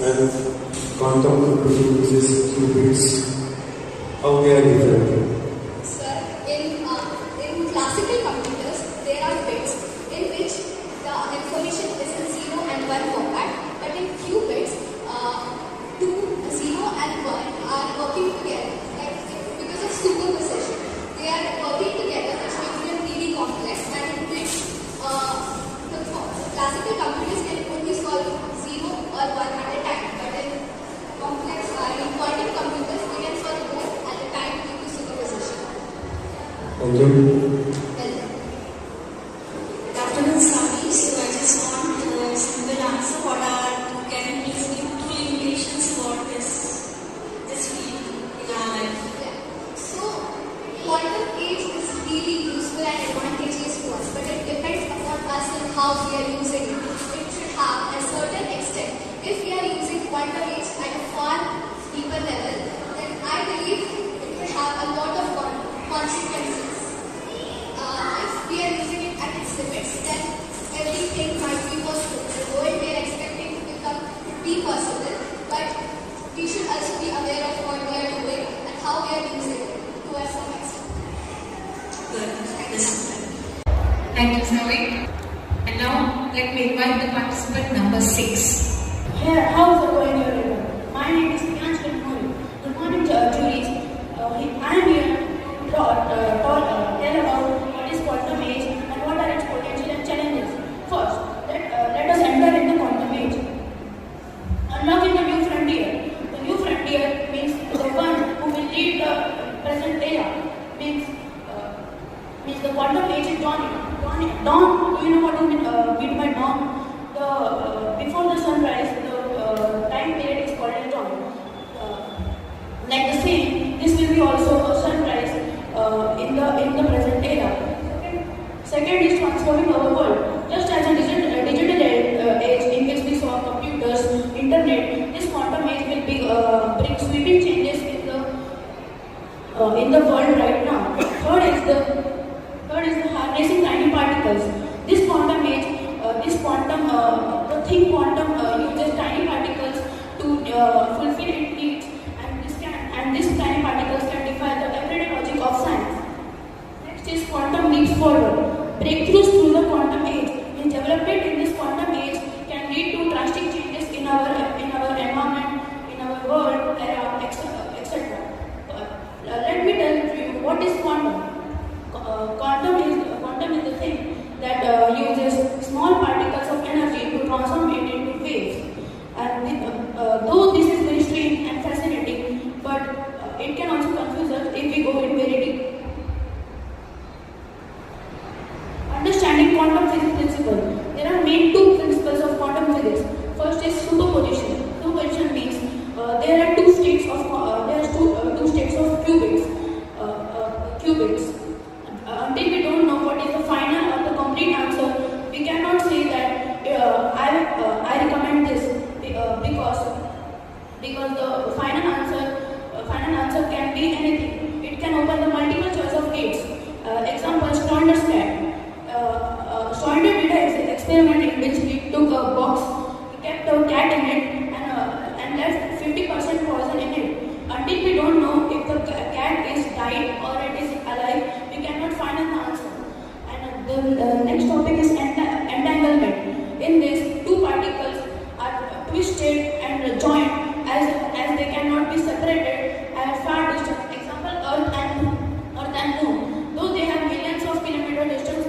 and quantum computing uses qubits. How they are different? Sir, in classical computers, there are bits in which the information is in 0 and 1 format, but in qubits, 2, 0 and 1 are working together. Like, because of superposition, they are working together, which makes them really complex, and in which the classical computers can only solve 0 or 1 at a time, but in quantum computers, we can solve both at a time due to superposition. Thank you. Good afternoon, Sami. So I just want a simple answer. Can you please give two limitations about this field in our life? Yeah. So, quantum age is really useful and advantageous to us, but it depends upon us and how we are using it. It should have a certain extent. If we are using quantum age at a far deeper level, then I believe it will have a lot of consequences. If we are using it at its limits, then everything might be possible. The world we are expecting to be possible, but we should also be aware of what we are doing and how we are using it to a some extent. Thank you, Zoe. And now let me invite the participant number 6. Here, how's it going here? My name is Priyansh Mori. Good morning, Julies. I am here to tell about what is quantum age and what are its potential and challenges. First, let us enter in the quantum age. Unlocking the new frontier. The new frontier means the one who will lead the present era. Means the quantum age is dawning. Dawn. Do you know what we mean by dawn? Before the sunrise, the time period is called as dawn. Like the same, this will be also a sunrise in the present era. Second is transforming our world. Just as a digital age in which we saw computers, internet, this quantum age will bring sweeping changes in the world right now. Third is the harnessing tiny particles. This quantum age, the thing quantum uses tiny particles to fulfill its needs, and these tiny particles can defy the everyday logic of science. Next is quantum leaps forward. Breakthroughs through the quantum age. In development in this quantum age can lead to drastic changes in our environment, in our world, etc. Let me tell you what is quantum. Quantum is the thing that uses small particles of energy to transform it into waves. And though this is very strange and fascinating, but it can also confuse us if we go in very deep. Understanding quantum physics principle. There are main two principles of quantum physics. First is superposition. Superposition means there are two states of qubits. Until we don't know what is the final or the complete answer, we cannot say that I recommend this because the final answer can be anything. It can open the multiple choice of gates. Example: Schrodinger's cat. Schrodinger did an experiment in which he took a box, he kept a cat in it, and left 50% poison in it. Until we don't know if the cat is died or it is alive, we cannot find an answer. And the next topic is entanglement. In this, two particles are twisted and joined as they cannot be separated at far distance. Example: Earth and Moon. Though they have millions of kilometer distance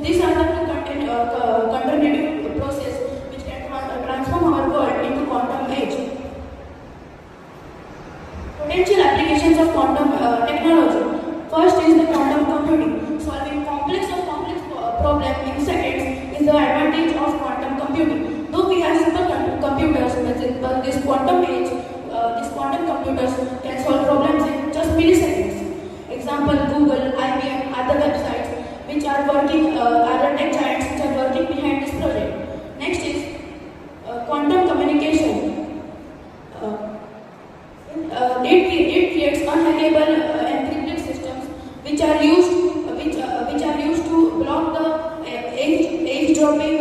So these are the two contemplative process which can transform our world into quantum age. Potential applications of quantum technology. First is the quantum computing. Solving complex problem in seconds is the advantage of quantum computing. Though we have supercomputers, but this quantum age, these quantum computers can solve problems in just milliseconds. Example: Google, IBM, other websites which are working, other tech giants which are working behind this project. Next is quantum communication. It creates unhackable encrypted systems which are used to block the eavesdropping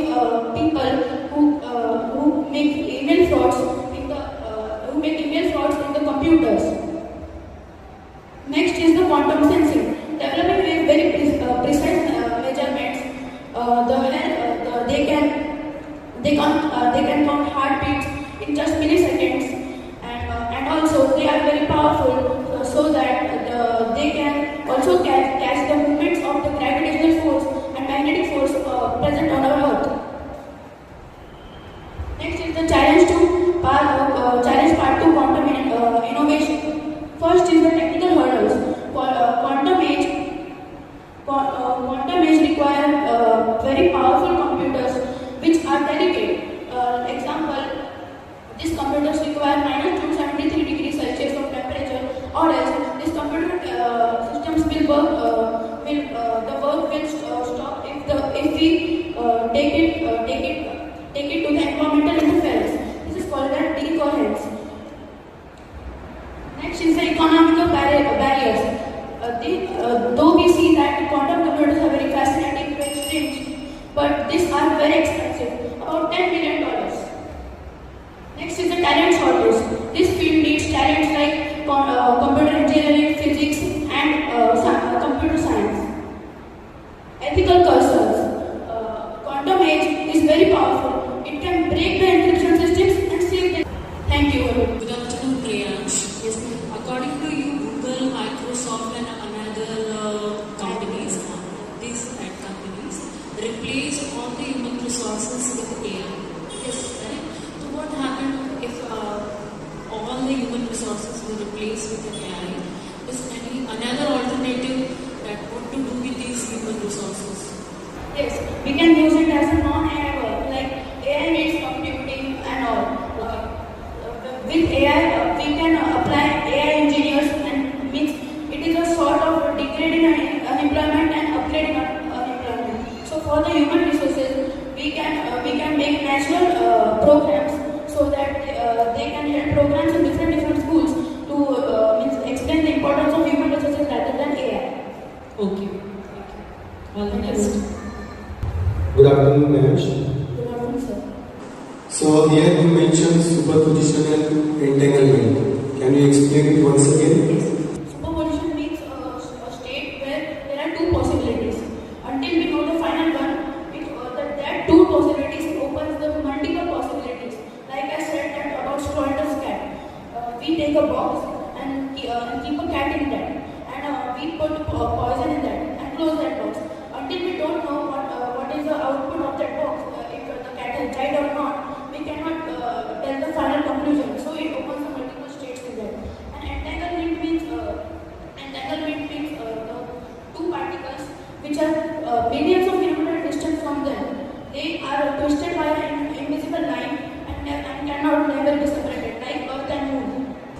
people who make email frauds in the computers. Next is the quantum sensing. Developing with very precise measurements, they can count heartbeats in just milliseconds, and also they are very powerful, so that they can also catch the movements of the gravitational force and magnetic force present on our Earth. Next is the challenge part 2 quantum innovation. First is the technical hurdles. Quantum age require very powerful computers which are delicate. Example: these computers require -273 degrees Celsius of temperature, or else these computer systems will work. The work will stop if we take it to the environmental interference. This is called as decoherence. Next is the economical barriers. Though we see that quantum computers are very fascinating to exchange, but these are very expensive, about $10 million. Next is the talent shortage. This field needs talents like computer engineering, physics, and computer science. Ethical concerns. Quantum age is very powerful. It can break the encryption systems and save them. Thank you. Good afternoon, Priyansh. Yes, according to you, Google, Microsoft, and another companies, these companies, replace all the human resources with AI. Yes, right? So what happened if all the human resources were replaced with AI? Is any another alternative that what to do with these human resources? Yes, we can use it as a non-AI work, like AI needs computing and all. With AI, we can apply AI engineers, and means it is a sort of degrading unemployment and upgrading unemployment. So for the human resources, we can make natural programs, so that they can help programs in different schools to explain the importance of human resources rather than AI. Okay. All the best. Good afternoon, Mahesh. Good afternoon, sir. So here you mentioned superposition and entanglement. Can you explain it once again? Superposition means a state where there are two possibilities. Until we know the final one, that two possibilities opens the multiple possibilities. Like I said that about Schrodinger's cat. We take a box and keep a cat in that, and we put poison in that and close that box. Until we don't know what is the output of that box, if the cat has died or not, we cannot tell the final conclusion. So it opens the multiple states in that. And entanglement means the two particles which are millions of kilometers distant from them. They are twisted by an invisible line and cannot never be separated, like Earth and Moon.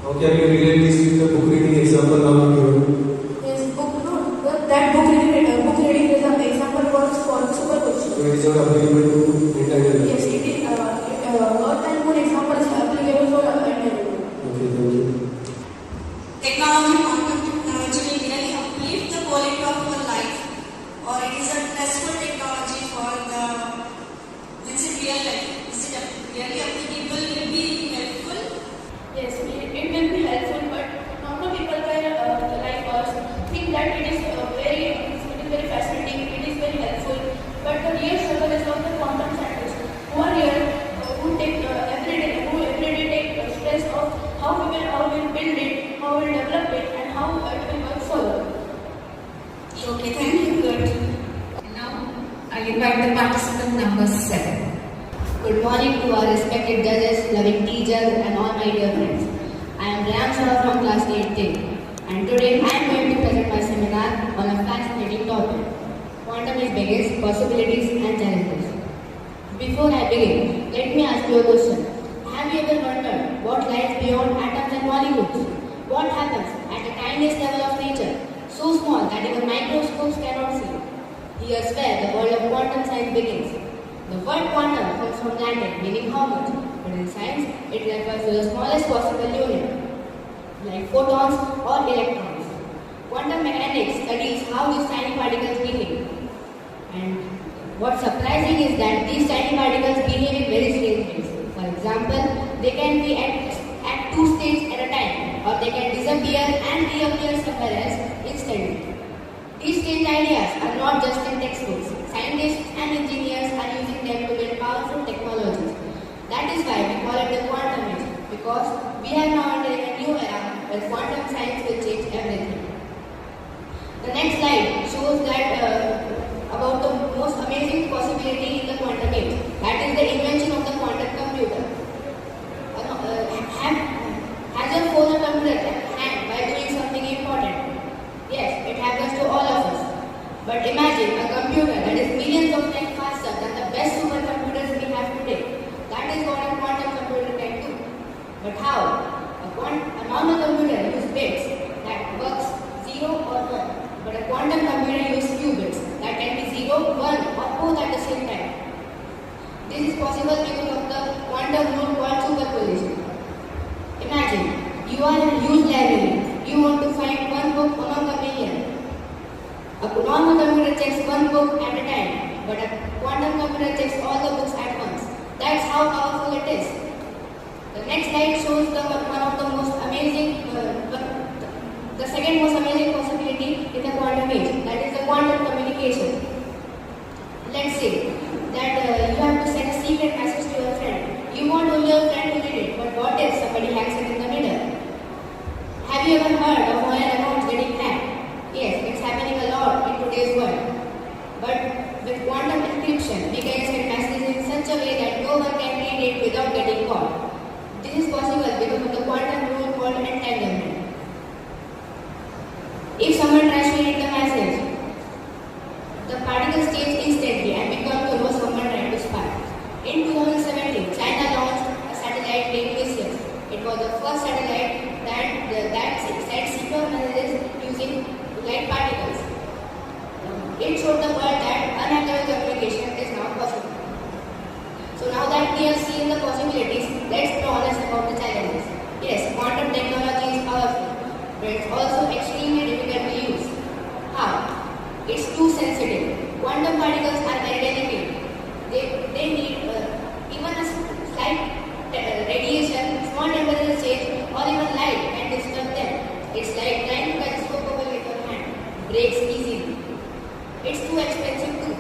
How can you relate this with the book reading example now given? Yes, that book reading is an example for superposition. So it is not applicable to entanglement? Yes, it is. Earth and Moon example is applicable for entanglement. Okay, thank you. Technology, quantum technology will really uplift the quality of our life, or it is a stressful technology for the real life. Is it really applicable? Will be helpful? Yes, it will be helpful, but normal people like us think that it is very fascinating, it is very helpful, but the real struggle is of the I invite the participant number 7. Good morning to our respected judges, loving teachers and all my dear friends. I am Ram Shah from class 8th and today I am going to present my seminar on a fascinating topic. Quantum is biggest, possibilities and challenges. Before I begin, let me ask you a question. Have you ever wondered what lies beyond atoms and molecules? What happens at the tiniest level of nature, so small that even microscopes cannot see? Here's where the world of quantum science begins. The word quantum comes from Latin, meaning how much, but in science, it refers to the smallest possible unit, like photons or electrons. Quantum mechanics studies how these tiny particles behave. And what's surprising is that these tiny particles behave in very strange ways. For example, they can be at two states at a time, or they can disappear and reappear somewhere else instantly. These strange ideas are not just in textbooks. Scientists and engineers are using them to build powerful technologies. That is why we call it the quantum age, because we are now entering a new era where quantum science will change everything. The next slide shows that about the most amazing possibility in the quantum age. That is the invention of the quantum computer. Has your phone a computer at hand while doing something important? Yes, it happens to all of us. But imagine a computer that is millions of times faster than the best supercomputers we have today. That is what a quantum computer can do. But how? A normal computer uses bits that works 0 or 1. But a quantum computer uses few bits that can be 0, 1 or both at the same time. This is possible because of the quantum rule called superposition. Imagine, you are in a huge library. You want to find one book among a million. A normal computer checks one book at a time, but a quantum computer checks all the books at once. That's how powerful it is. The next slide shows one of the most amazing, the second most amazing possibility in the quantum age. That is the quantum communication. Let's say that you have to send a secret message to your friend. You want only your friend to read it, but what if somebody hacks it in the middle? Have you ever heard of wire accounts getting hacked? Yes, it's happening a lot in today's world. But with quantum encryption, we can send messages in such a way that no one can read it without getting caught. This is possible because of the quantum rule called entanglement. If someone tries to read the message, the particles change instantly and become to know someone trying to spy. In 2017, China launched a satellite named Audition. It was the first satellite that sent secure messages using light particles. It showed the world that unhackable communication is now possible. So now that we have seen the possibilities, let's be honest about the challenges. Yes, quantum technology is powerful, but it's also extremely difficult to use. How? It's too sensitive. Quantum particles are very delicate. They need even a slight radiation, small temperature change, or even light can disturb them. It's like trying to catch soap bubble with your hand. Breaks easily. It's too expensive too.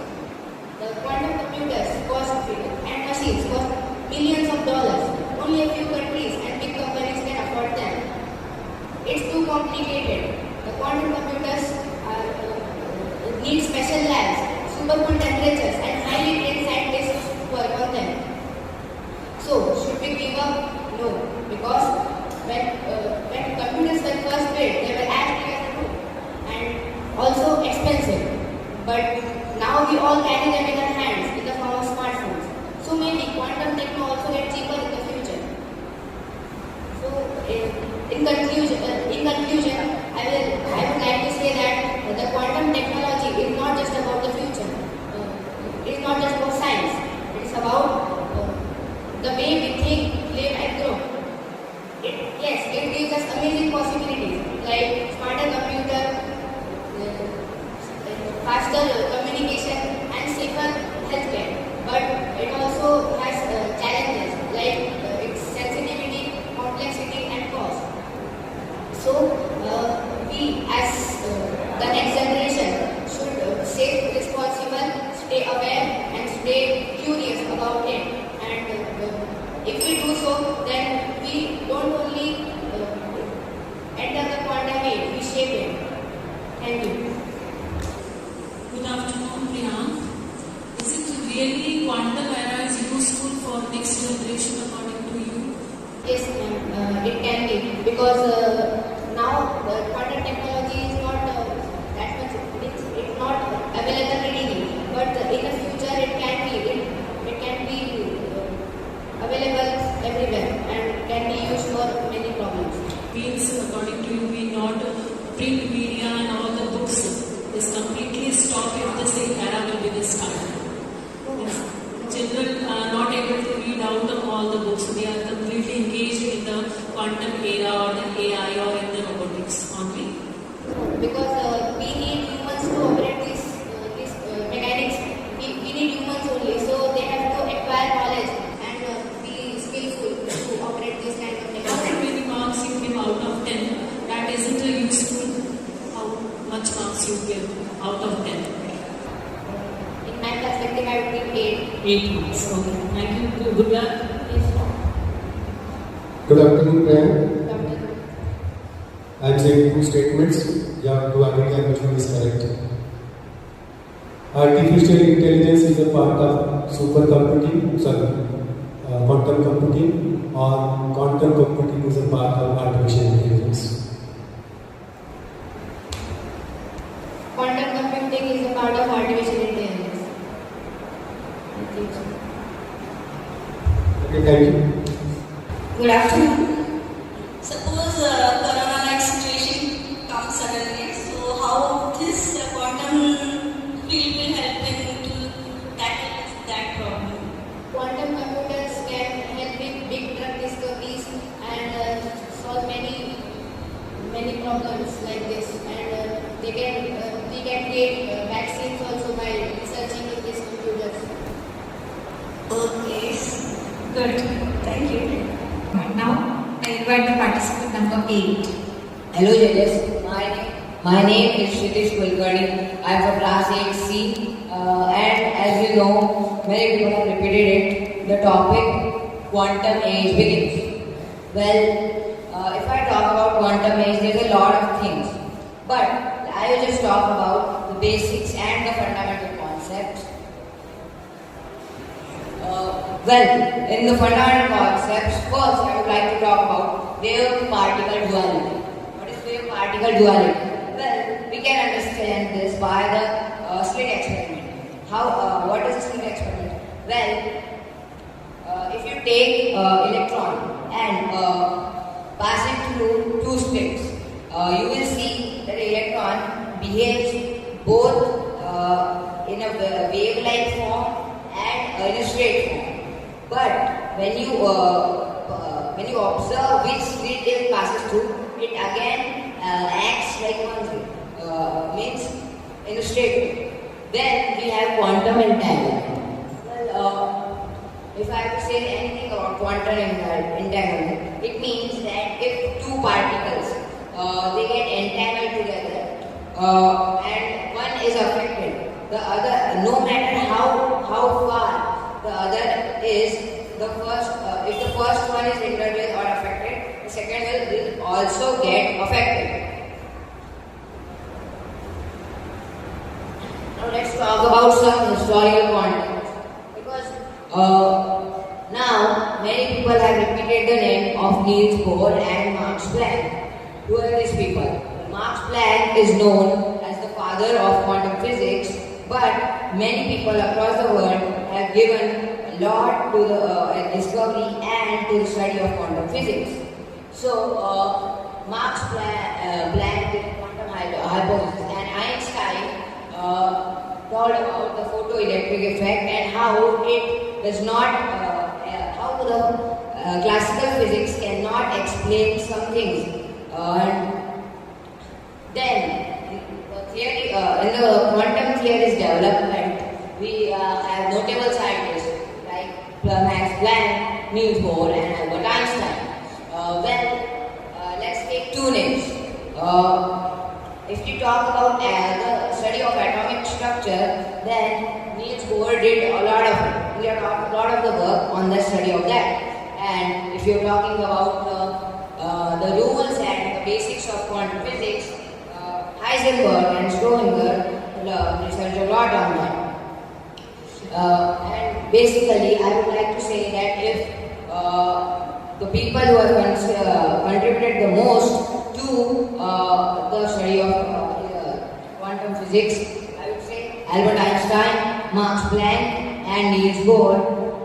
The quantum computers and machines cost millions of dollars. Only a few countries and big companies can afford them. It's too complicated. The quantum computers need special labs, super cool temperatures, and highly trained scientists to work on them. So, should we give up? No, because when computers were first built, they were as big as a room and also expensive. But now we all carry them in our hands in the form of smartphones. So maybe quantum techno also get cheaper in the future. So, in conclusion, I would like to say that the quantum technology is not just about the future. It's not just about science. It's about the way we think, live and grow. It gives us amazing possibilities like smarter computer, faster communication and safer healthcare. But it also has challenges like its sensitivity, complexity and cost. really quantum era is useful for next generation according to you? Yes, ma'am, it can be because now the quantum technology is not that much. It's not available readily, but in the future it can be available everywhere and can be used for many problems. Means according to you, we not print media and all the books is completely stopped if the same era will be started. Children are not able to read out of all the books. They are completely engaged in the quantum era or the AI or in the robotics only. Because we need humans to operate these mechanics. We need humans only, so they have to acquire knowledge and be skillful to operate these kind of mechanics. How many marks you give out of 10? That isn't useful. How much marks you give out of 10? In my perspective, I would give 8. 8 marks. Okay. Thank you. Good luck. Good afternoon, Priyank. I am saying two statements. You have to identify which one is correct. Artificial intelligence is a part of supercomputing, quantum computing, or quantum computing is a part of artificial intelligence. Quantum computing is a part of artificial intelligence. Okay, thank you. Good afternoon. Suppose corona-like situation comes suddenly, so how this quantum field will help in to tackle that problem? Quantum computers can help in big drug discoveries and solve many problems like this. And we can create vaccines also by researching with these computers. Okay. Good. Thank you. Now, I invite the participant number 8. Hello judges, my name is Shitish Kulkarni. I am from class 8C and as you know, many people have repeated it, the topic quantum age begins. Well, if I talk about quantum age, there is a lot of things, but I will just talk about the basics and the fundamental concepts. Well, in the fundamental concepts, first I would like to talk about wave-particle duality. What is wave-particle duality? Well, we can understand this by the slit experiment. What is a slit experiment? Well, if you take electron and pass it through two slits, you will see that the electron behaves both in a wave-like form and in a straight form. But when you observe which slit it passes through, it again acts like one slit, means in a straight way. Then we have quantum entanglement. Well, if I have to say anything about quantum entanglement, it means that if two particles they get entangled together and one is affected, the other, no matter how far the other is, if the first one is injured or affected, the second will also get affected. Now let's talk about some historical context, because now many people have repeated the name of Niels Bohr and Max Planck. Who are these people? Max Planck is known as the father of quantum physics, but many people across the world have given a lot to the discovery and to the study of quantum physics. So, Max Planck did quantum hypothesis, and Einstein told about the photoelectric effect and how it does not, how the classical physics cannot explain some things. Then, theory, in the quantum theory's development, we have notable scientists like Max Planck, Niels Bohr, and Albert Einstein. Let's take two names. If you talk about the study of atomic structure, then Niels Bohr did a lot of the work on the study of that. And if you're talking about the rules and the basics of quantum physics, Heisenberg and Schrödinger researched a lot on that. And basically, I would like to say that if the people who have contributed the most to the study of quantum physics, I would say Albert Einstein, Max Planck, and Niels Bohr.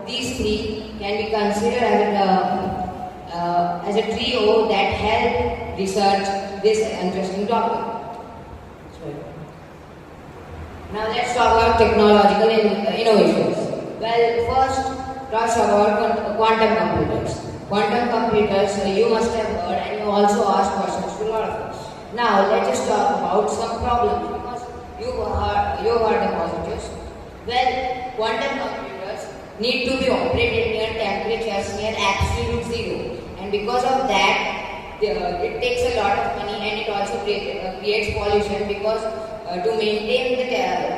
These three can be considered as a trio that helped research this interesting topic. Now let's talk about technological innovations. Well, first, talk about quantum computers. Quantum computers, you must have heard, and you also asked questions to a lot of us. Now let's just talk about some problems, because you heard the positives. Well, quantum computers need to be operated near temperatures near absolute zero, and because of that, it takes a lot of money, and it also creates pollution, because to maintain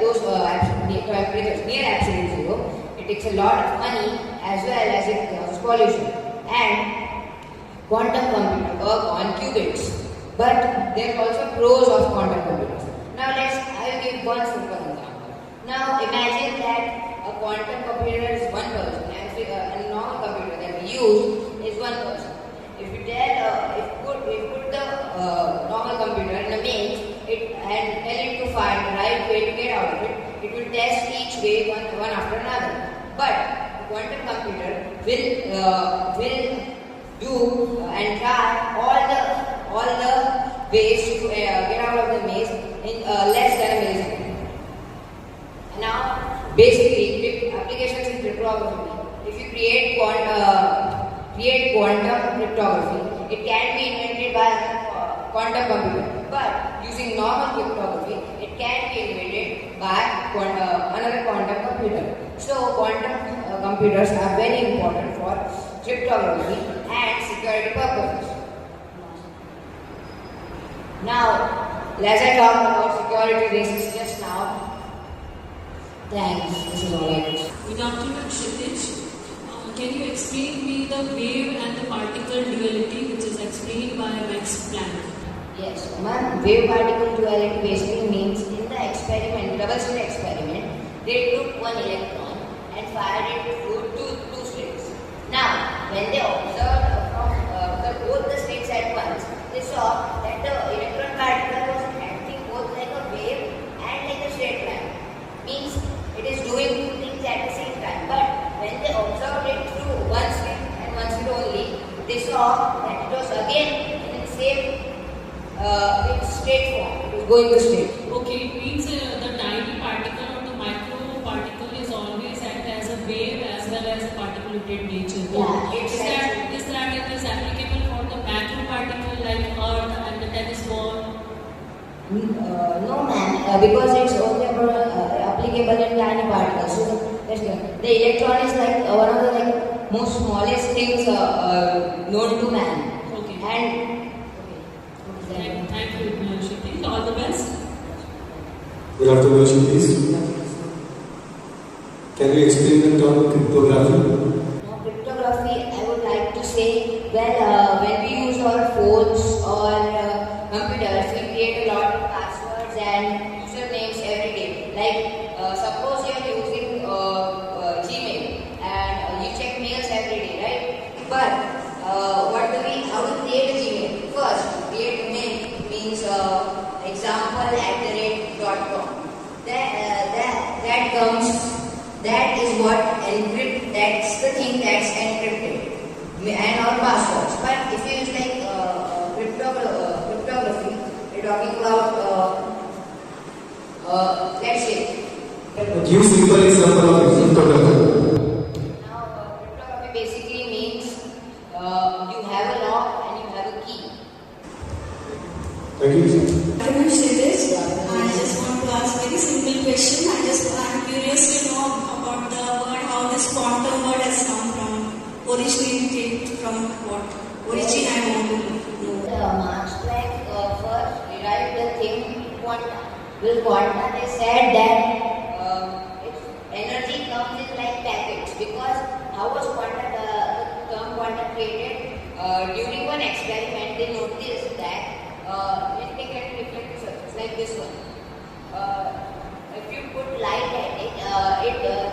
those temperatures near absolute zero, it takes a lot of money as well as it causes pollution. And quantum computers work on qubits, but there are also pros of quantum computers. Now I will give one simple example. Now imagine that a quantum computer is one person, and a normal computer that we use is one person. If we put the normal computer in a maze and tell it to find the right way to get out of it, it will test each way one after another. But the quantum computer will do and try all the ways to get out of the maze in less than a millisecond. Now, basically, applications in cryptography. If you create quantum cryptography, it can be invented by a quantum computer. But using normal cryptography, it can be invented by another quantum computer. So quantum computers are very important for cryptography and security purposes. Now, as I talked about security risks just now, thanks. This is all I have. Good afternoon, Kshitij. Can you explain me the wave and the particle duality, which is explained by Max Planck? Yes, ma'am. Wave particle duality basically means in the experiment, double slit experiment, they took one electron and fired it through two slits. Now, when they observed from both the slits at once, they saw that the electron particle was acting both like a wave and like a straight line. Means it is doing two things at the same time. But when they observed it through one slit and one slit only, they saw that it was again in the same straight form. It was going to straight. Okay, it means the tiny particle or the micro particle is always act as a wave as well as a particulated nature. Yeah, is that it is applicable for the macro particle like Earth and the tennis ball? No, ma'am, because it's only applicable in tiny particles. So the electron is like one of the most smallest things known to man. Okay. And thank you, Kshitij. All the best. Good afternoon, Kshitij. Can you explain the term cryptography? Now, cryptography, I would like to say, well, when we use our phones or computers, we create a lot of passwords and usernames every day. Like, suppose you are using Gmail and you check mails every day, right? But how do we create a Gmail? First, create a mail means example@.com. That is what encrypt. That's the thing that's encrypted, and our passwords. But if you use like cryptography, we're talking about let's say. Give simple example of cryptography. Now, cryptography basically means you have a lock and you have a key. Thank you. I just want to ask a very simple question. I'm curious to know about the word, how this quantum word has come from. Originated from what? Origin I want to know. Max Planck first derived the thing quanta. With quanta, they said that energy comes in like packets, because how was the term quanta created? During one experiment, they noticed that if they get different surfaces like this one, if you put light at it,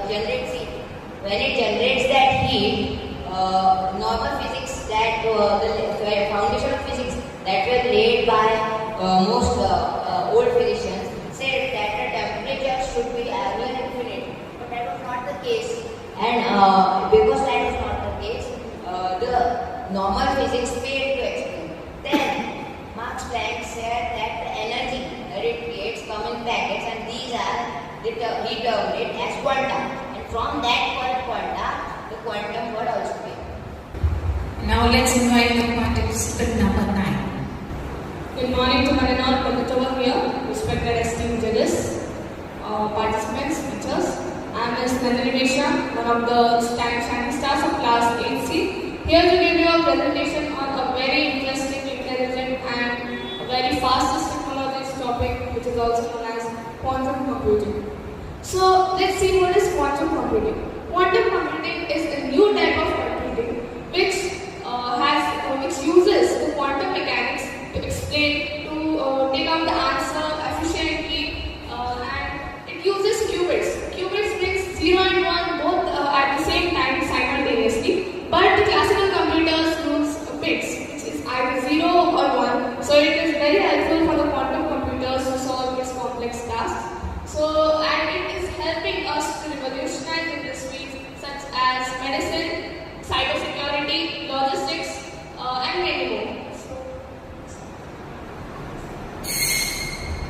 generates heat. When it generates that heat, normal physics that the foundation of physics that were laid by most old physicians said that the temperature should be near infinite. But that was not the case. And because that was not the case, the normal physics failed to explain. Then Max Planck said that the energy that it creates come in packets, and these are he termed it as quanta. And from that word quanta, the quantum word also came. Now let's invite the participant number 9. Good morning to one and all present over here, respected esteemed judges, participants, teachers. I am Ms. Nandini Mishra, one of the shining stars of class 8C, here to give you a presentation on a very interesting, intelligent and a very fastest technologies topic, which is also known as quantum computing. So let's see what is quantum computing. Quantum computing is a new type of computing which uses the quantum mechanics to explain, to take out the answer efficiently, and it uses qubits. Qubits means 0 and 1 both at the same time simultaneously, but the classical computers use bits, which is either 0 or 1. So it is very helpful for the quantum computers to solve these complex tasks. So, and it is helping us to revolutionize industries such as medicine, cybersecurity, logistics, and many more.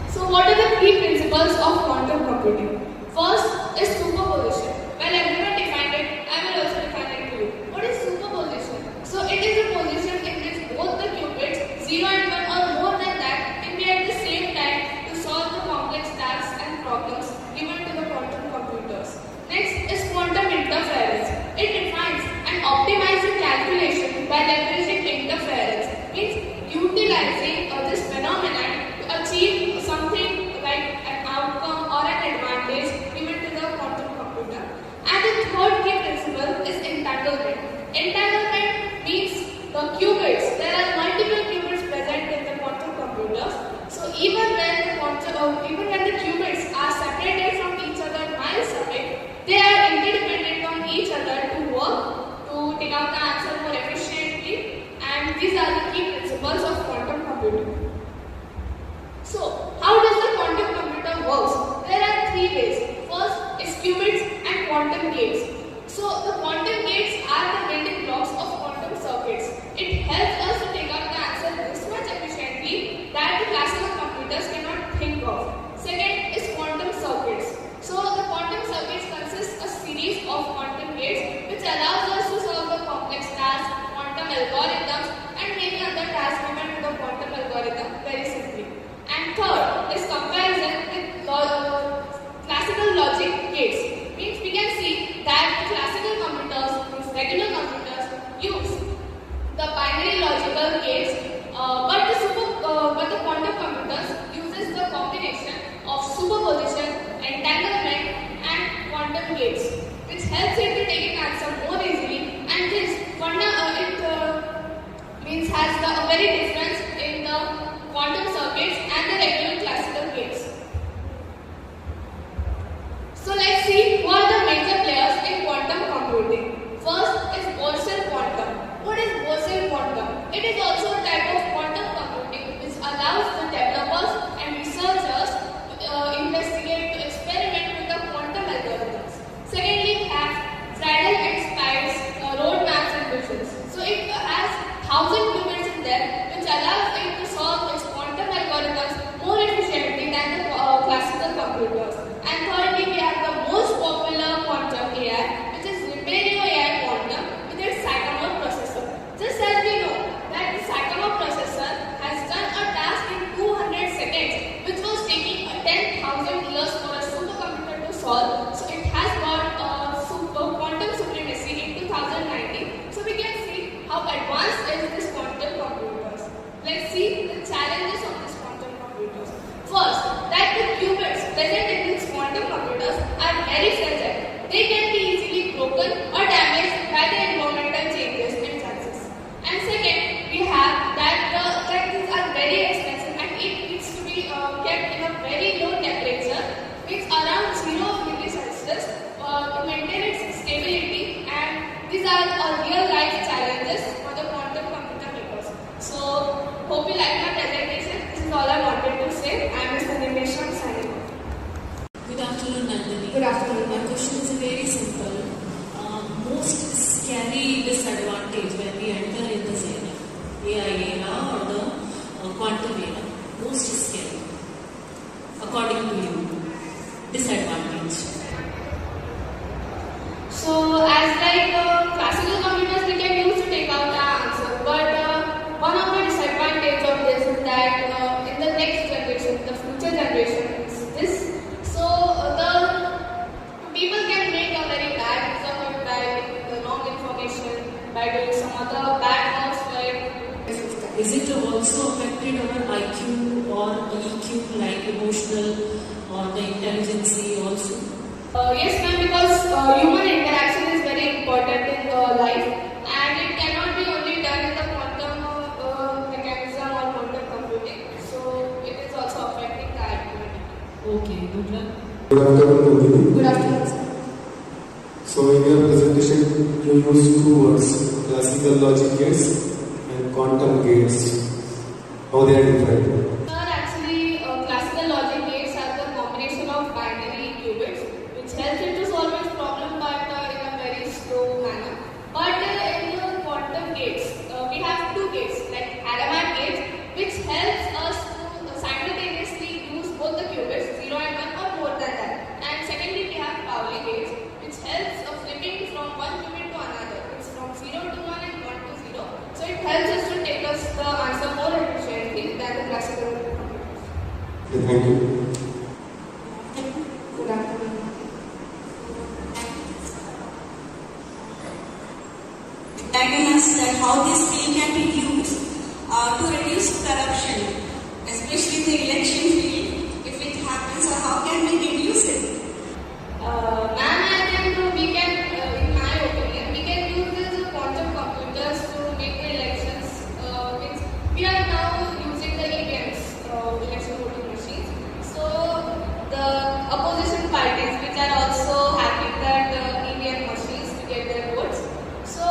So what are the key principles of quantum computing? First is superposition. Well, everyone defined it, I will also define it to you. What is superposition? So it is a position in which both the qubits, 0 and 1 or more than that, can be at the same time to solve the complex tasks and problems given to the quantum computers. Next is quantum interference. It defines and optimizes the calculation by leveraging interference, means utilizing this phenomenon to achieve something like an outcome or an advantage given to the quantum computer. And the third key principle is entanglement. Entanglement means the qubits. There are multiple qubits present in the quantum computers. So even when the qubits are separated from each other miles away, they are interdependent on each other to work, to take out the answer more efficiently, and these are the key principles of quantum computing. So, how does the quantum computer work? There are 3 ways. First is qubits and quantum gates. So, the quantum gates are the building blocks of quantum circuits. It helps us to take out the answer this much efficiently that the classical computers cannot think of. Second is quantum circuits. So, the quantum circuits consist a series of quantum gates which allows us to solve the complex tasks, quantum algorithms, and many other tasks given to the quantum algorithm very simply. And third is comparison with classical logic gates. Means we can see that classical computers, means regular computers, use the binary logical gates, but the quantum computers uses the combination of superposition, entanglement, and quantum gates, which helps it to take an answer more easily. And this means has a very difference in the quantum circuits and the regular classical gates. So let's see who are the major players in quantum computing. First is Bose quantum. What is Bose quantum? It is also a type of quantum computing which allows the developers and researchers to investigate, to experiment with the quantum algorithms. Secondly, we have Friedel and Spies roadmaps and visions. So it has 1000 qubits in there, which allows it to solve its quantum algorithms more efficiently than the classical computers. And thirdly, we have the most popular quantum AI, which is Imperio AI Quantum with its Sycamore processor. Just as we know that the Sycamore processor has done a task in 200 seconds, which was taking 10,000 years for a supercomputer to solve. So it has got quantum supremacy in 2019. So we can see how advanced is this quantum by doing some other bad works like. Is it also affected our IQ or EQ, like emotional or the intelligence also? Yes, ma'am, because human interaction is very important in life, and it cannot be only done in the quantum mechanism or quantum computing. So it is also affecting the activity. Okay, good luck. Good afternoon, Nandini. Good afternoon, sir. So in your presentation, you used two words, classical logic gates and quantum gates. How they are different? Sir, actually, classical logic gates are the combination of binary qubits, which helps it to solve its problem, but in a very slow manner. But in the quantum gates, we have two gates, like Aramat gates, which helps us to simultaneously use both the qubits, 0 and 1, or more than that. And secondly, we have Pauli gates, which helps of flipping from one qubit to another. It's from 0 to 1 and 1 to 0. So it helps us to take us the answer more efficiently than the classical. Thank you. Good afternoon. Diagnose that how this field can be used to reduce corruption, especially in the election field. If it happens, or how can we reduce it? Ma'am, in my opinion, we can use these quantum computers to make the elections. We are now using the EVMs, election voting machines. So the opposition parties, which are also hacking that EVM machines to get their votes. So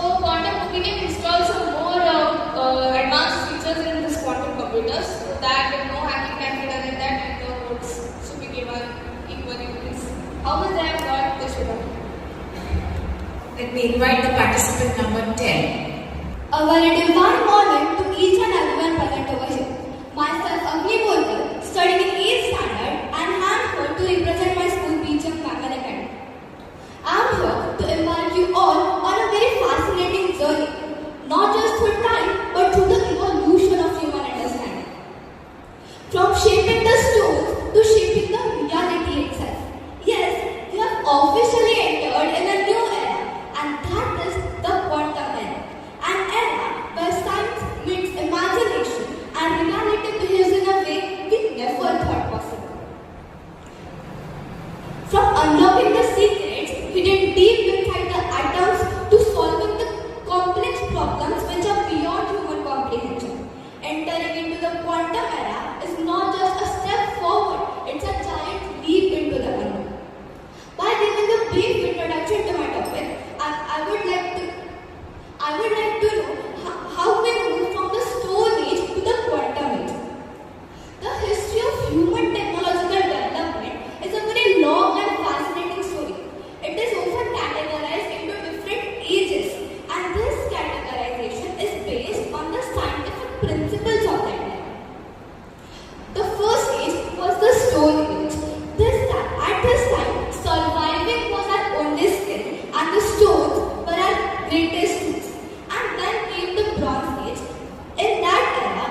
we can install some more advanced features in this quantum computers so that no hacking can be done in that and the votes should be given equally. How much they have got, they should have. Let me invite the participant number 10. A very divine morning to each and everyone present over here. Myself, Agni Bolkar, studying in 8th standard, and I am here to represent my school BGM Family Academy. I am here to embark you all on a very fascinating journey, not just through time, but through the evolution of human understanding. From shaping the stones to shaping the reality itself. Yes, we have officially entered in a new era, and that is the quantum era. An era where science meets imagination and reality behaves in a way we never thought possible. From unlocking the secrets hidden deep inside the atoms to solving the complex problems which are beyond human comprehension. Entering into the quantum era is not just a step forward, it's a giant leap into the unknown. By giving a brief introduction to my topic, I would like to know how we move from the Stone Age to the quantum age. The history of human technological development is a very long and fascinating story. It is often categorized into different ages, and this categorization is based on the scientific principles of that time. The first age was the Stone Age. At this time, surviving was our only skill, and the stones were our greatest tools. And then came the Bronze Age. In that era,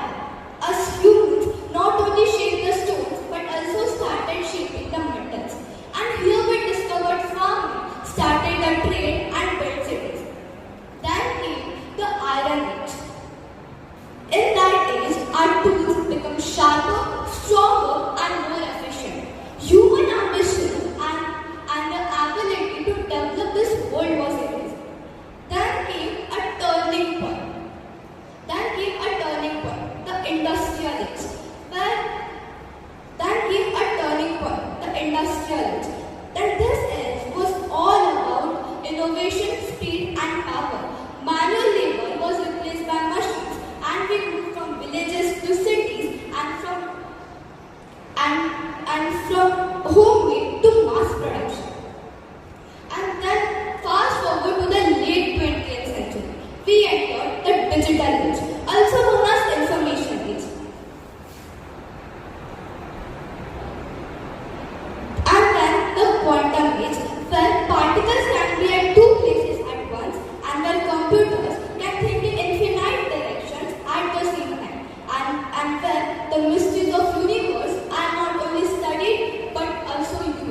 us humans not only shaped the stones, but also started shaping the metals. And here we discovered farming, started the trade, and built cities. Then came the Iron Age. In that age, our tools become sharper, stronger, and more efficient. Human ambition and the ability to develop this world was erased. Then came a turning point. The Industrial Age. Then this age was all about innovation, speed, and power. Manual labor was replaced by machines, and we moved from villages to cities, and from homemade to mass production. And then fast forward to the late 20th century, we entered the digital age, also known as information age. And then the quantum age, where particles can be at two places at once, and where computers can think in infinite directions at the same time, and where the mysteries of universe are not only studied but also used.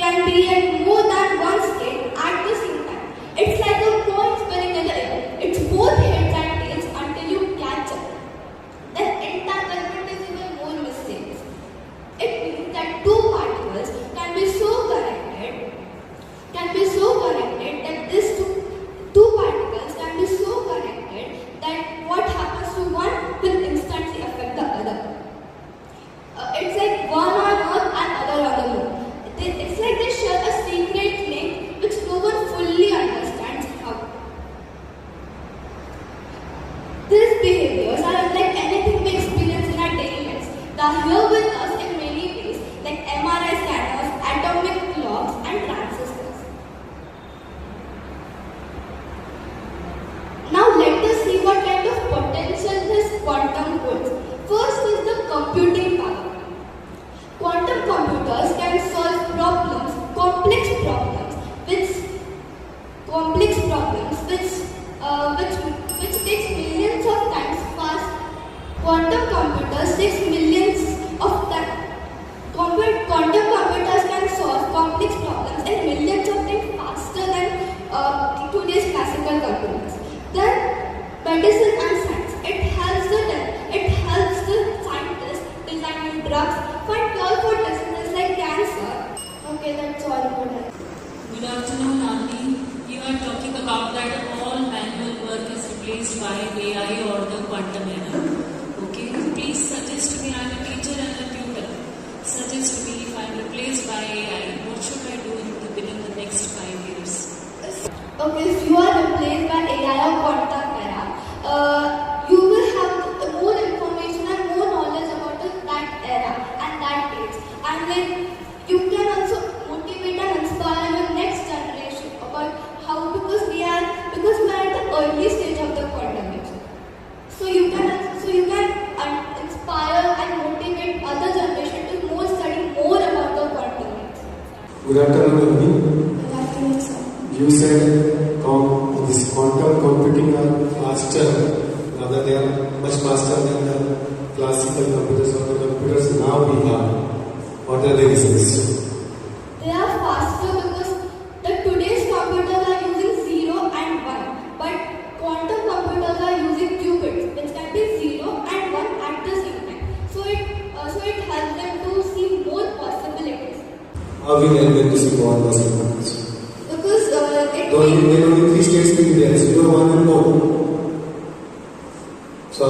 can be at more than one state at the same time. It's like a coin spinning in the air. It's both heads and tails until you catch up. The entanglement is even more mysterious. It means that two particles can be so connected that these two particles can be so connected that what happens to one will instantly affect the other. It's like one on Earth and other on the moon. It's like they share a secret link which no one fully understands how. These behaviors are unlike anything we experience in our daily lives. They are here with us in many ways, like MRI scanners, atomic clocks, and transistors. Now let us see what kind of potential this quantum holds. First is the computing power. Quantum computers can solve complex problems, which takes millions of times fast. Quantum computers takes millions of times. Quantum computers can solve complex problems in millions of times faster than today's classical computers. Then medicine and science. It helps the scientists design new drugs, find cure for diseases like cancer. Okay, that's all about it. Good afternoon, Nandi. You are talking about that all manual work is replaced by AI or the quantum era. Okay, please suggest me. I am a teacher and a tutor. Suggest me if I am replaced by AI, what should I do within the next 5 years? Okay, if you are replaced by AI or quantum era, you will have more information and more knowledge about that era and that age. And then you can also motivate and inspire your next generation about how, because we are at the early stage of the quantum age. So you can inspire and motivate other generation to study more about the quantum age. Good afternoon, Nandi. Good afternoon, sir. You said this quantum computing are faster, rather they are much faster than the classical computers or the computers now we have. What are the reasons? They are faster because today's computers are using 0 and 1, but quantum computers are using qubits, which can be 0 and 1 at the same time. So it helps them to see more possibilities. How will help them to see more possibilities? Because there are only 3 states will be there, 0, 1 and 4. So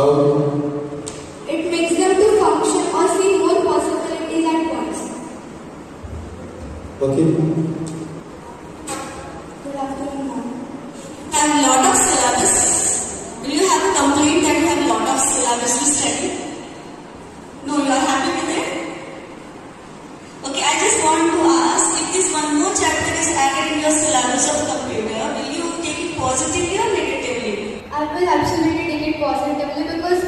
it makes them to function or see more possibilities at once. okay. Good afternoon, ma'am. I have a lot of syllabus. Will you have a complaint that you have a lot of syllabus to study? No, you are happy with it? Okay, I just want to ask, if this one more chapter is added in your syllabus of computer, will you take it positively or negatively? I will absolutely take it positively because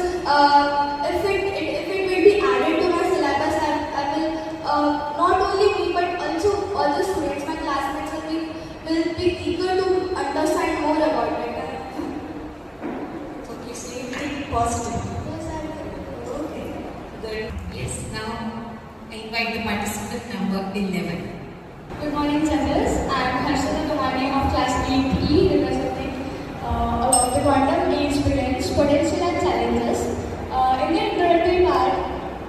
if it will be added to my syllabus, I will not only me but also all the students, my classmates will be eager to understand more about it. Okay, so you take it positively. Yes, I will. Okay, good. Yes, now I invite the participant number 11. Good morning, judges. I am Harshita Tumani of class 8E, representing the quantum age begins, potential and challenges. In the introductory part,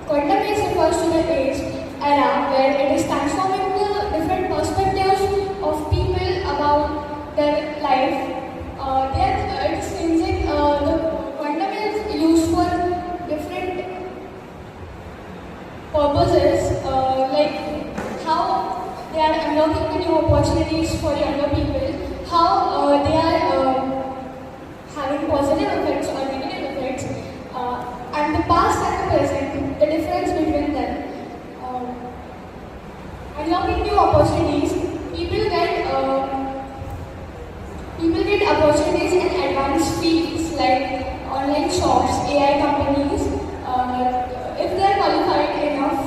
quantum age refers to the age era where it is transforming the different perspectives of people about their life. It's changing. The quantum is used for different purposes, like how they are unlocking the new opportunities for younger people, how they are having positive effects or negative effects, and the past and the present, the difference between them. Unlocking new opportunities, people get opportunities in advanced fields like online shops, AI companies. If they are qualified enough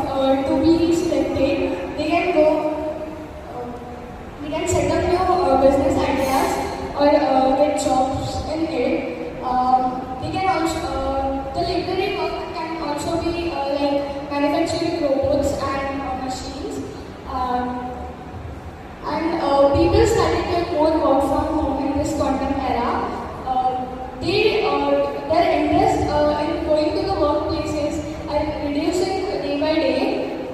to be selected, they can go. They can set up new business ideas or get jobs in it. They can also the library work can also be like manufacturing robots and machines. started doing more work from home in this quantum era. Their interest in going to the workplaces are reducing day by day,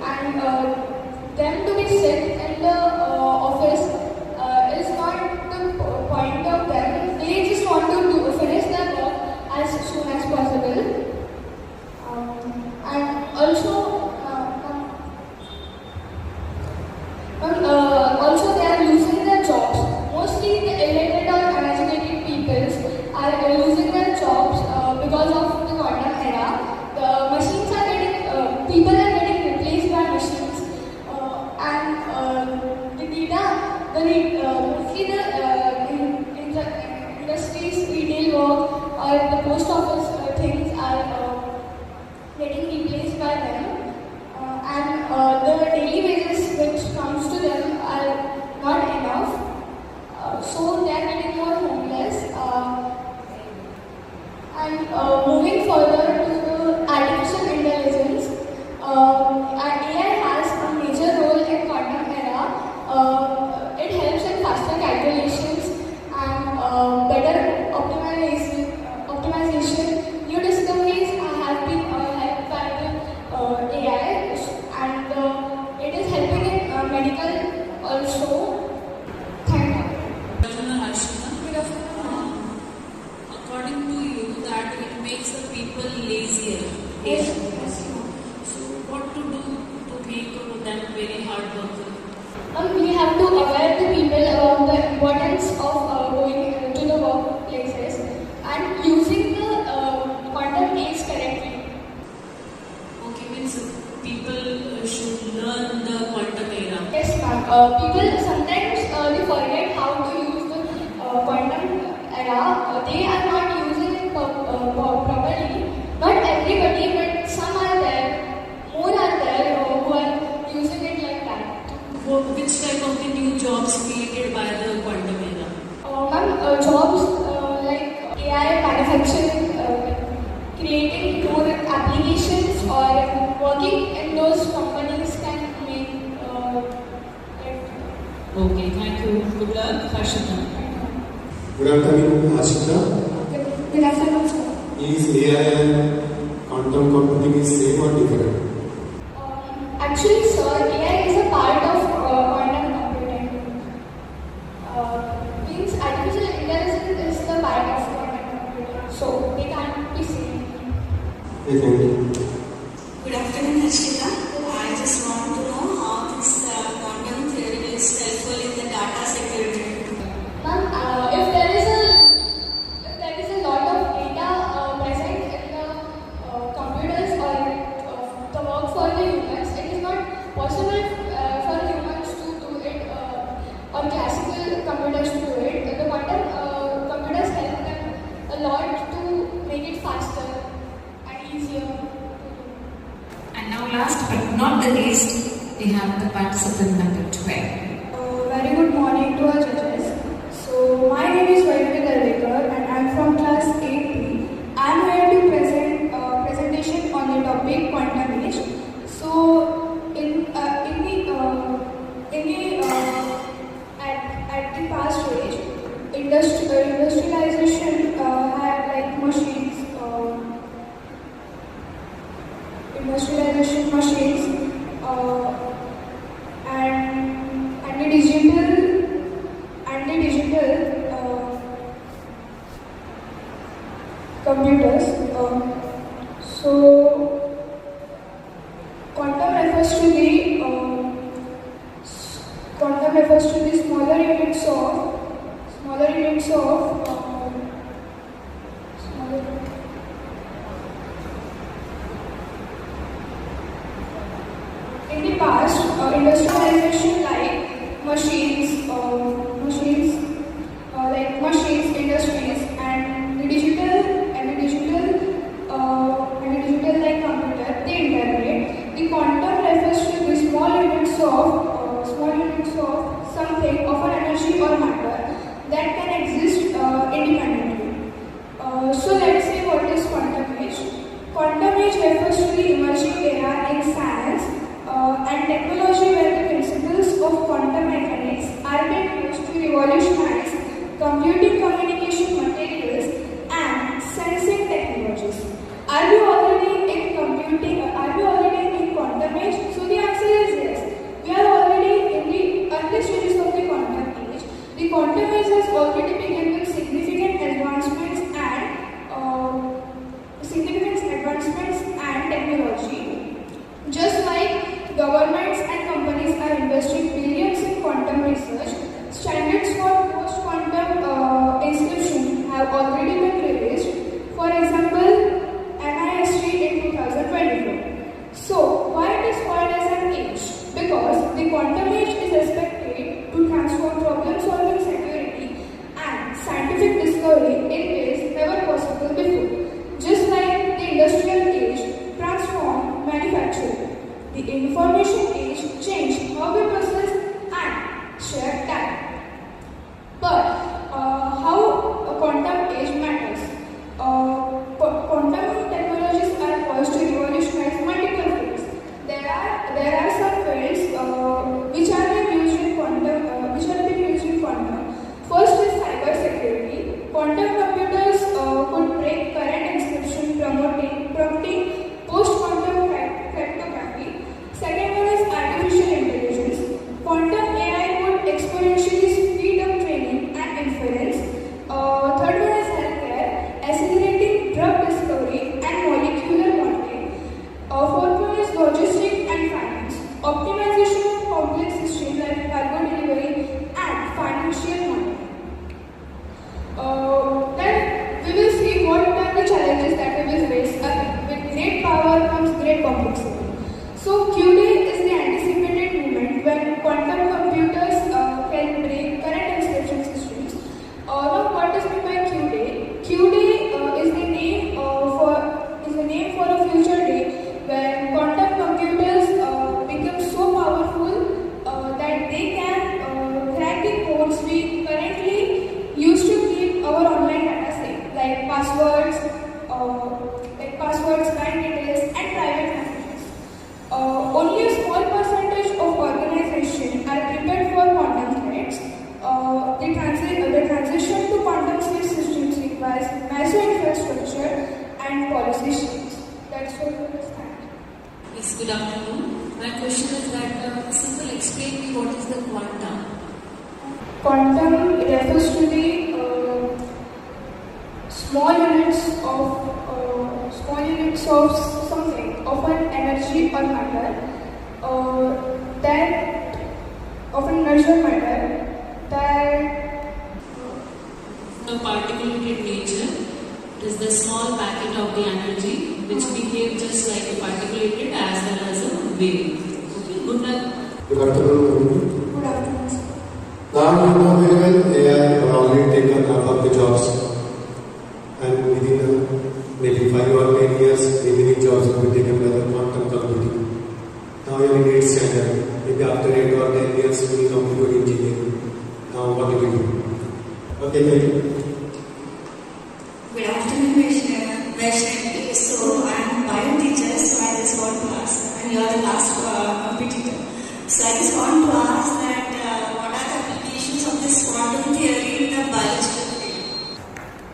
and them to be sit in the office is not the point of them. They just want to finish their work as soon as possible. And also they are losing their jobs. Mostly the illiterate or uneducated people are losing their jobs because of the quantum era. The machines are getting, people are getting replaced by machines, and the data, mostly in the industries, retail work or the post office things are getting replaced by them, and the daily wages which comes to them are not enough, so they are getting more homeless. And moving further to the artificial intelligence, AI has a major role in quantum era. It helps in faster calculations and better optimization. New discoveries have been helped by the AI, and it is helping in medical also. Thank you. According to you, that it makes the people lazier. Yes. So, what to do to make them very hard worker? We have to aware the people about the importance of going to the workplaces and using the quantum aids correctly. Okay, means people should learn the quantum era. Yes, ma'am. People sometimes they forget how to use the quantum era. They are not using it properly. Not everybody, but some are there. More are there who are using it like that. Which type of the new jobs created by the quantum era? Ma'am, jobs like AI manufacturing, creating more applications or working in those companies can make it. Okay, thank you. Good luck, Harshita. Good afternoon, Ashita. Good afternoon, sir. Is AI and quantum computing is same or different? Actually, sir, AI is a part of quantum computing. Means artificial intelligence is the part of quantum computing, so they can't be seen. Thank you. Good afternoon, Harshita. I just want to know how this quantum theory is helpful in the data security. Ma'am, if there is a lot of data present in the computers or the work for the humans, it is not possible for humans to do it or classical computers to do it. The quantum computers help them a lot to make it faster and easier. And now last but not the least, we have the participant number 12. Very good morning to our judges. So, my name is Vaidya Darvekar and I am from class 8B. I am here to present presentation on the topic quantum age. So, at the past age, industrialization had like machines, and the digital computers. So quantum refers to the smaller units of in the past, industrialization like machines, industries, and the digital like computer, the internet. The quantum refers to the small units of something of an energy or matter that can exist in revolutionize computing communication materials and sensing technologies. Are we already in computing? Are we already in quantum age? So the answer is yes. We are already in the early stages of the quantum age. The quantum age has already begun with significant advancements and technology. Just like governments and companies are investing billions in quantum research, standards for post-quantum inscription have already been released. For example, NIST in 2024. So, why it is called as an age? Because the quantum age is expected to transform problem-solving, security, and scientific discovery in ways never possible before. Just like the industrial age transformed manufacturing, the information age changed how we process and share data. But how a quantum age matters? Quantum technologies are poised to revolutionize multiple fields. There are some fields which are being used in quantum. First is cyber security. Quantum computers could break current encryption, prompting post-quantum cryptography. Second one is artificial intelligence. Quantum AI could exponentially speed up training and inference. Third one is healthcare, accelerating drug discovery and molecular modeling. Fourth one is logistics and finance, optimization of complex systems like cargo delivery and financial modeling. Then we will see what are the challenges that we will face. With great power comes great complexity. So Q-Day is the anticipated moment when quantum computers can break current encryption systems. Now, what is meant by Q-Day? Q-Day is the name for a future day when quantum computers become so powerful that they can crack the codes we currently use to keep our online data safe, like passwords, bank details, and private messages. Only a small percentage of organizations are prepared for quantum threats. The transition to quantum safe systems requires massive infrastructure and policy shifts. That's what we understand. Yes, good afternoon. My question is that simple explain me what is the quantum? Quantum refers to the small units of something, of an energy or matter, that a particulated nature. It is the small packet of the energy which behaves just like a particulated as well as a wave. Okay, good luck. Good afternoon. Good afternoon. Now you know very well AI have already taken half of the jobs, and within maybe 5 or 10 years, remaining jobs will be taken by the quantum computing. Now you are in 8th standard. Maybe after 8 or 10 years, you will computer engineering. Now what do we do? Okay, thank you. Good afternoon, Vaishnavi. So I am a bio teacher, so I just want to ask, and you are the last competitor. So I just want to ask that what are the applications of this quantum theory in the biological field?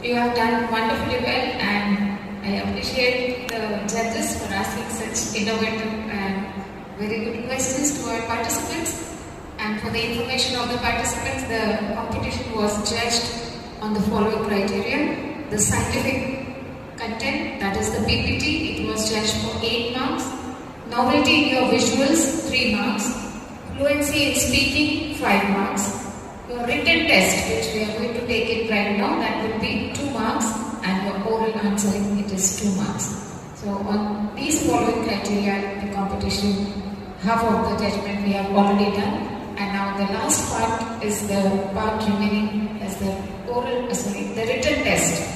You have done wonderfully well, and I appreciate the judges for asking such innovative and very good questions to our participants. And for the information of the participants, the competition was judged on the following criteria. The scientific content, that is the PPT, it was judged for 8 marks. Novelty in your visuals, 3 marks. Fluency in speaking, 5 marks. Your written test, which we are going to take it right now, that will be 2 marks, and your oral answering, it is 2 marks. So on these following criteria, the competition, half of the judgment we have already done, and now the last part is the part remaining as the the written test.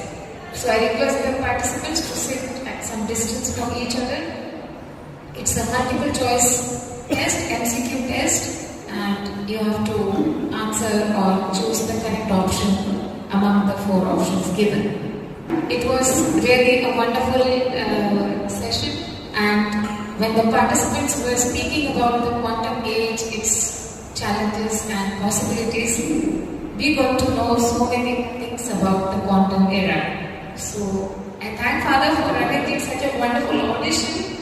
So I request the participants to sit at some distance from each other. It's a multiple choice test, MCQ test, and you have to answer or choose the correct option among the 4 options given. It was really a wonderful session, and when the participants were speaking about the quantum age, its challenges and possibilities, we got to know so many things about the quantum era. So I thank Father for arranging such a wonderful audition,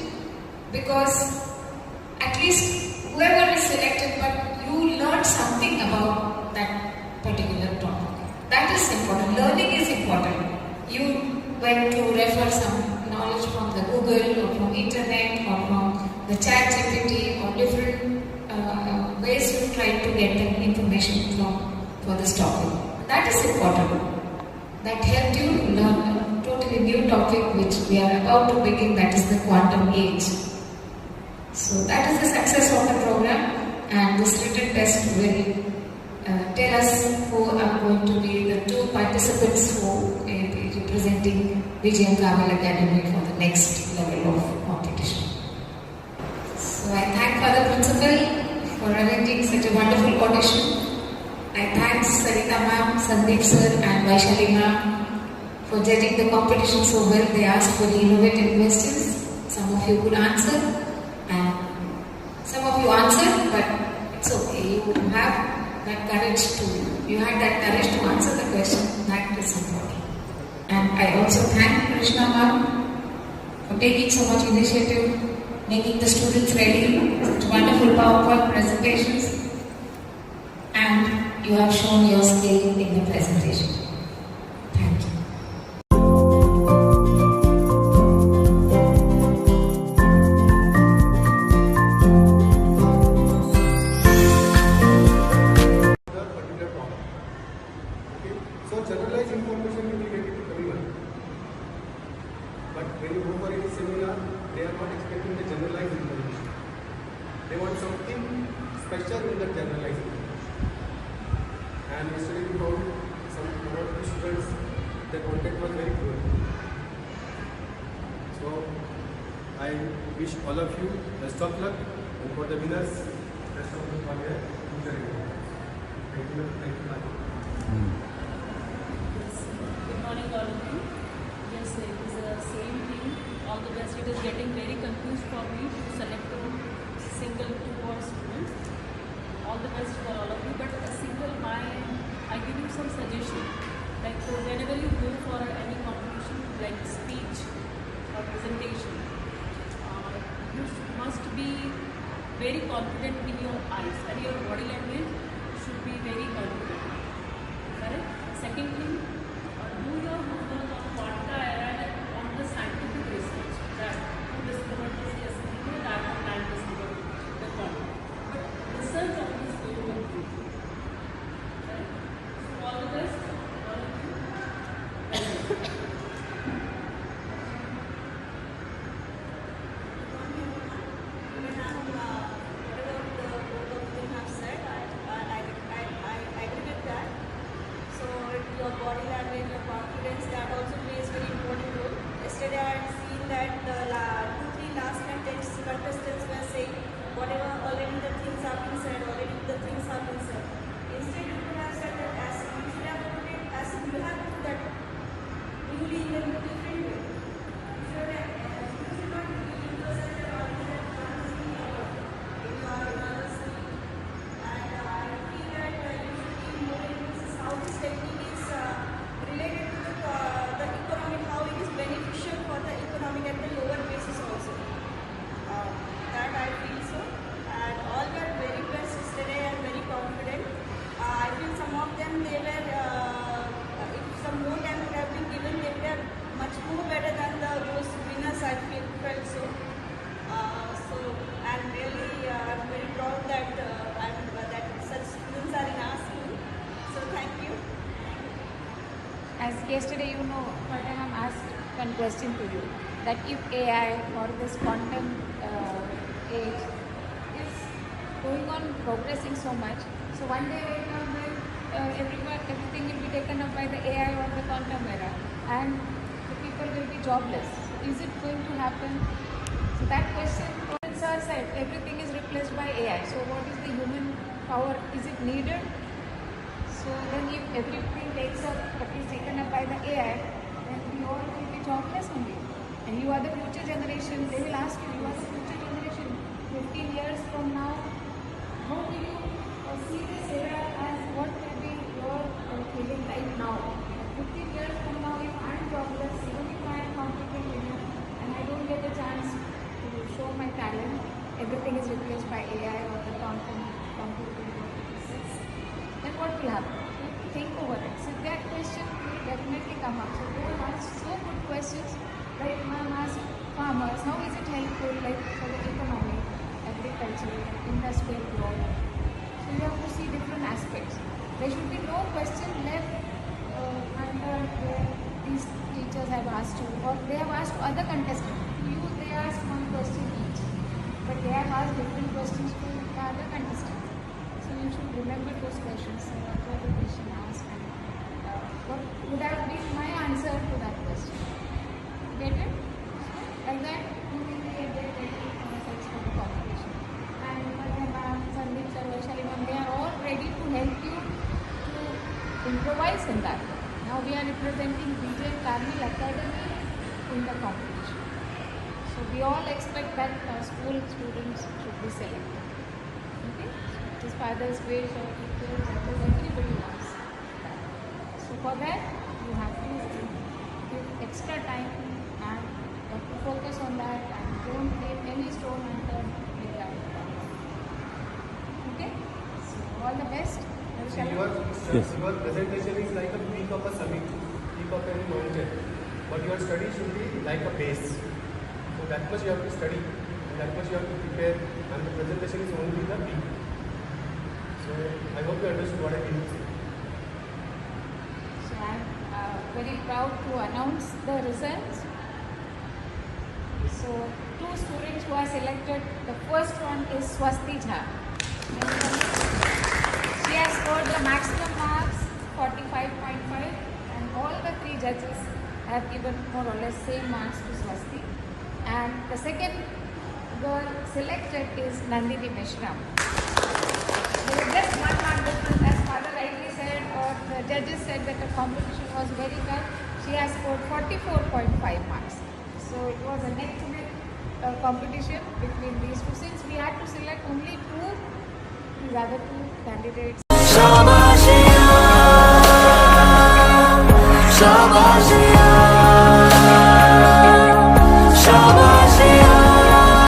because at least whoever is selected, but you learned something about that particular topic. That is important. Learning is important. You went to refer some knowledge from the Google or from internet or from the chat GPT or different ways you try to get the information for this topic. That is important. That helped you learn a totally new topic which we are about to begin, that is the quantum age. So that is the success of the program, and this written test will tell us who are going to be the two participants who will be representing Vijayam Kaval Academy for the next level of competition. So I thank Father Principal for arranging such a wonderful audition. I thank Sarita ma'am, Sandeep sir and Vaishali ma'am for judging the competition so well. They asked very innovative questions. Some of you could answer and some of you answered, but it's okay. You have that courage you had that courage to answer the question. That is important. And I also thank Krishna ma'am for taking so much initiative, making the students ready, such wonderful PowerPoint presentations, and you have shown your skill in the presentation. Thank you. So generalized information you will get it to everyone. But when you go for any seminar, they are not expecting the generalized information. They want something special in the generalized information. And yesterday we found some one of the students, their content was very good. So I wish all of you best of luck, and for the winners, best of luck for their future exams. Thank you. Thank you. Good morning, all of you. Yes, it is the same thing. All the best. It is getting very confused for me to select a single two or students. All the best for all of you. But a single I give you some suggestion. Like whenever you go for any competition, like speech or presentation, you must be very confident in your eyes, and your body language should be very confident. Correct? Second thing, do your homework on quanta era and on the scientific research that who discovered this, yes, we know that man discovered the quanta. But research on this will complete. Correct? So all the best, all of you. Thank you. Your body language, your confidence, that also plays very important role. Yesterday I had seen that the 2-3 last contestants were saying whatever already the things have been said, already the things have been said. Instead you could have said that as you should have put it as you have to that newly in a different way. You should not be such a in your another skill. And I feel that you should be more into how this technique related to the economic, how it is beneficial for the economic at the lower basis also. That I feel so. And all were very best yesterday and very confident. I feel some of them, they were, if some more time would have been given, they were much more better than those winners. I felt so. And really, I'm very proud that that such students are in our school. So thank you. As yesterday, Madam asked one question to you, that if AI or this quantum age is going on progressing so much, so one day everything will be taken up by the AI or the quantum era, and the people will be jobless. Is it going to happen? So that question, sir said, everything is replaced by AI. So what is the human power? Is it needed? So then if everything is taken up by the AI, then we all will be jobless only. And you are the future generation. They will ask you, you are the future generation. 15 years from now, how will you see this era as what will be your 15 years from now, if I am jobless, even if I am competent enough and I don't get a chance to show my talent, everything is replaced by AI or the computer physics, then what will happen? You have to think over it. So that question will definitely come up. So they have asked so good questions. Like ma'am asked farmers, how is it helpful like for the economy, agriculture, industrial growth? So you have to see different aspects. There should be no question left under where these teachers have asked you, or they have asked other contestants. To you, they asked one question each, but they have asked different questions to the other contestants. So you should remember those questions. What was the question asked, and what would have been my answer to that question? Get it? Like that, you will be able to get ourselves for the competition. And ma'am, Sandeep sir, Vaishali ma'am, they are all ready to help you to improvise in that. Now we are representing BJ Carmel Academy in the competition. So we all expect that school students should be selected. Okay? It is father's wish or teachers, everybody wants that. So for that, you have to give extra time and you have to focus on that and don't leave any stone unturned with that. Okay? So all the best. Your presentation is like a peak of a summit, peak of a mountain, but your study should be like a base. So that much you have to study, and that much you have to prepare, and the presentation is only the peak. So I hope you understood what I mean to say. So I am very proud to announce the results. So two students who are selected. The first one is Swasti Jha. She has scored the maximum marks 45.5, and all the three judges have given more or less same marks to Swasti. And the second girl selected is Nandini Mishram. There is just one mark difference, as father rightly said, or the judges said that the competition was very tough. She has scored 44.5 marks. So it was a neck-to-neck competition between these two. Since we had to select only these other two candidates.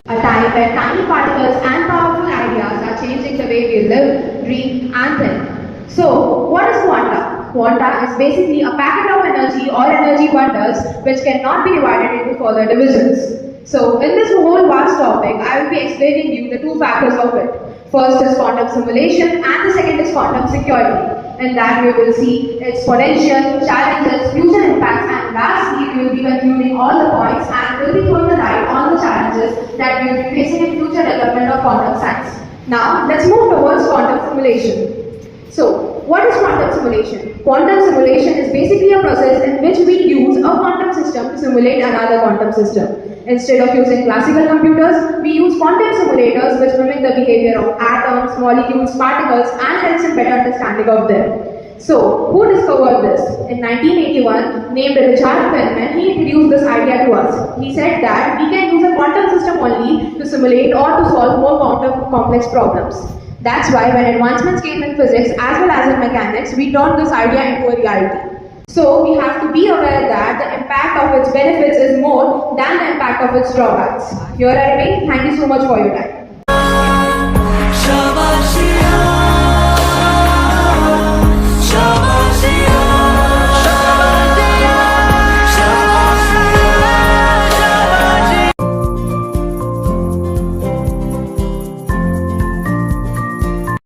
A time where tiny particles and powerful ideas are changing the way we live, dream, and think. So, what is quanta? Quanta is basically a packet of energy or energy bundles which cannot be divided into further divisions. So, in this whole vast topic, I will be explaining you the two factors of it. First is quantum simulation and the second is quantum security. In that we will see its potential, challenges, future impacts, and lastly we will be concluding all the points and will be throwing a light on the challenges that we will be facing in future development of quantum science. Now, let's move towards quantum simulation. So, what is quantum simulation? Quantum simulation is basically a process in which we use a quantum system to simulate another quantum system. Instead of using classical computers, we use quantum simulators which mimic the behavior of atoms, molecules, particles, and helps in better understanding of them. So, who discovered this? In 1981, named Richard Feynman, he introduced this idea to us. He said that we can use a quantum system only to simulate or to solve more quantum complex problems. That's why when advancements came in physics as well as in mechanics, we turned this idea into a reality. So we have to be aware that the impact of its benefits is more than the impact of its drawbacks. Here I remain. Thank you so much for your time.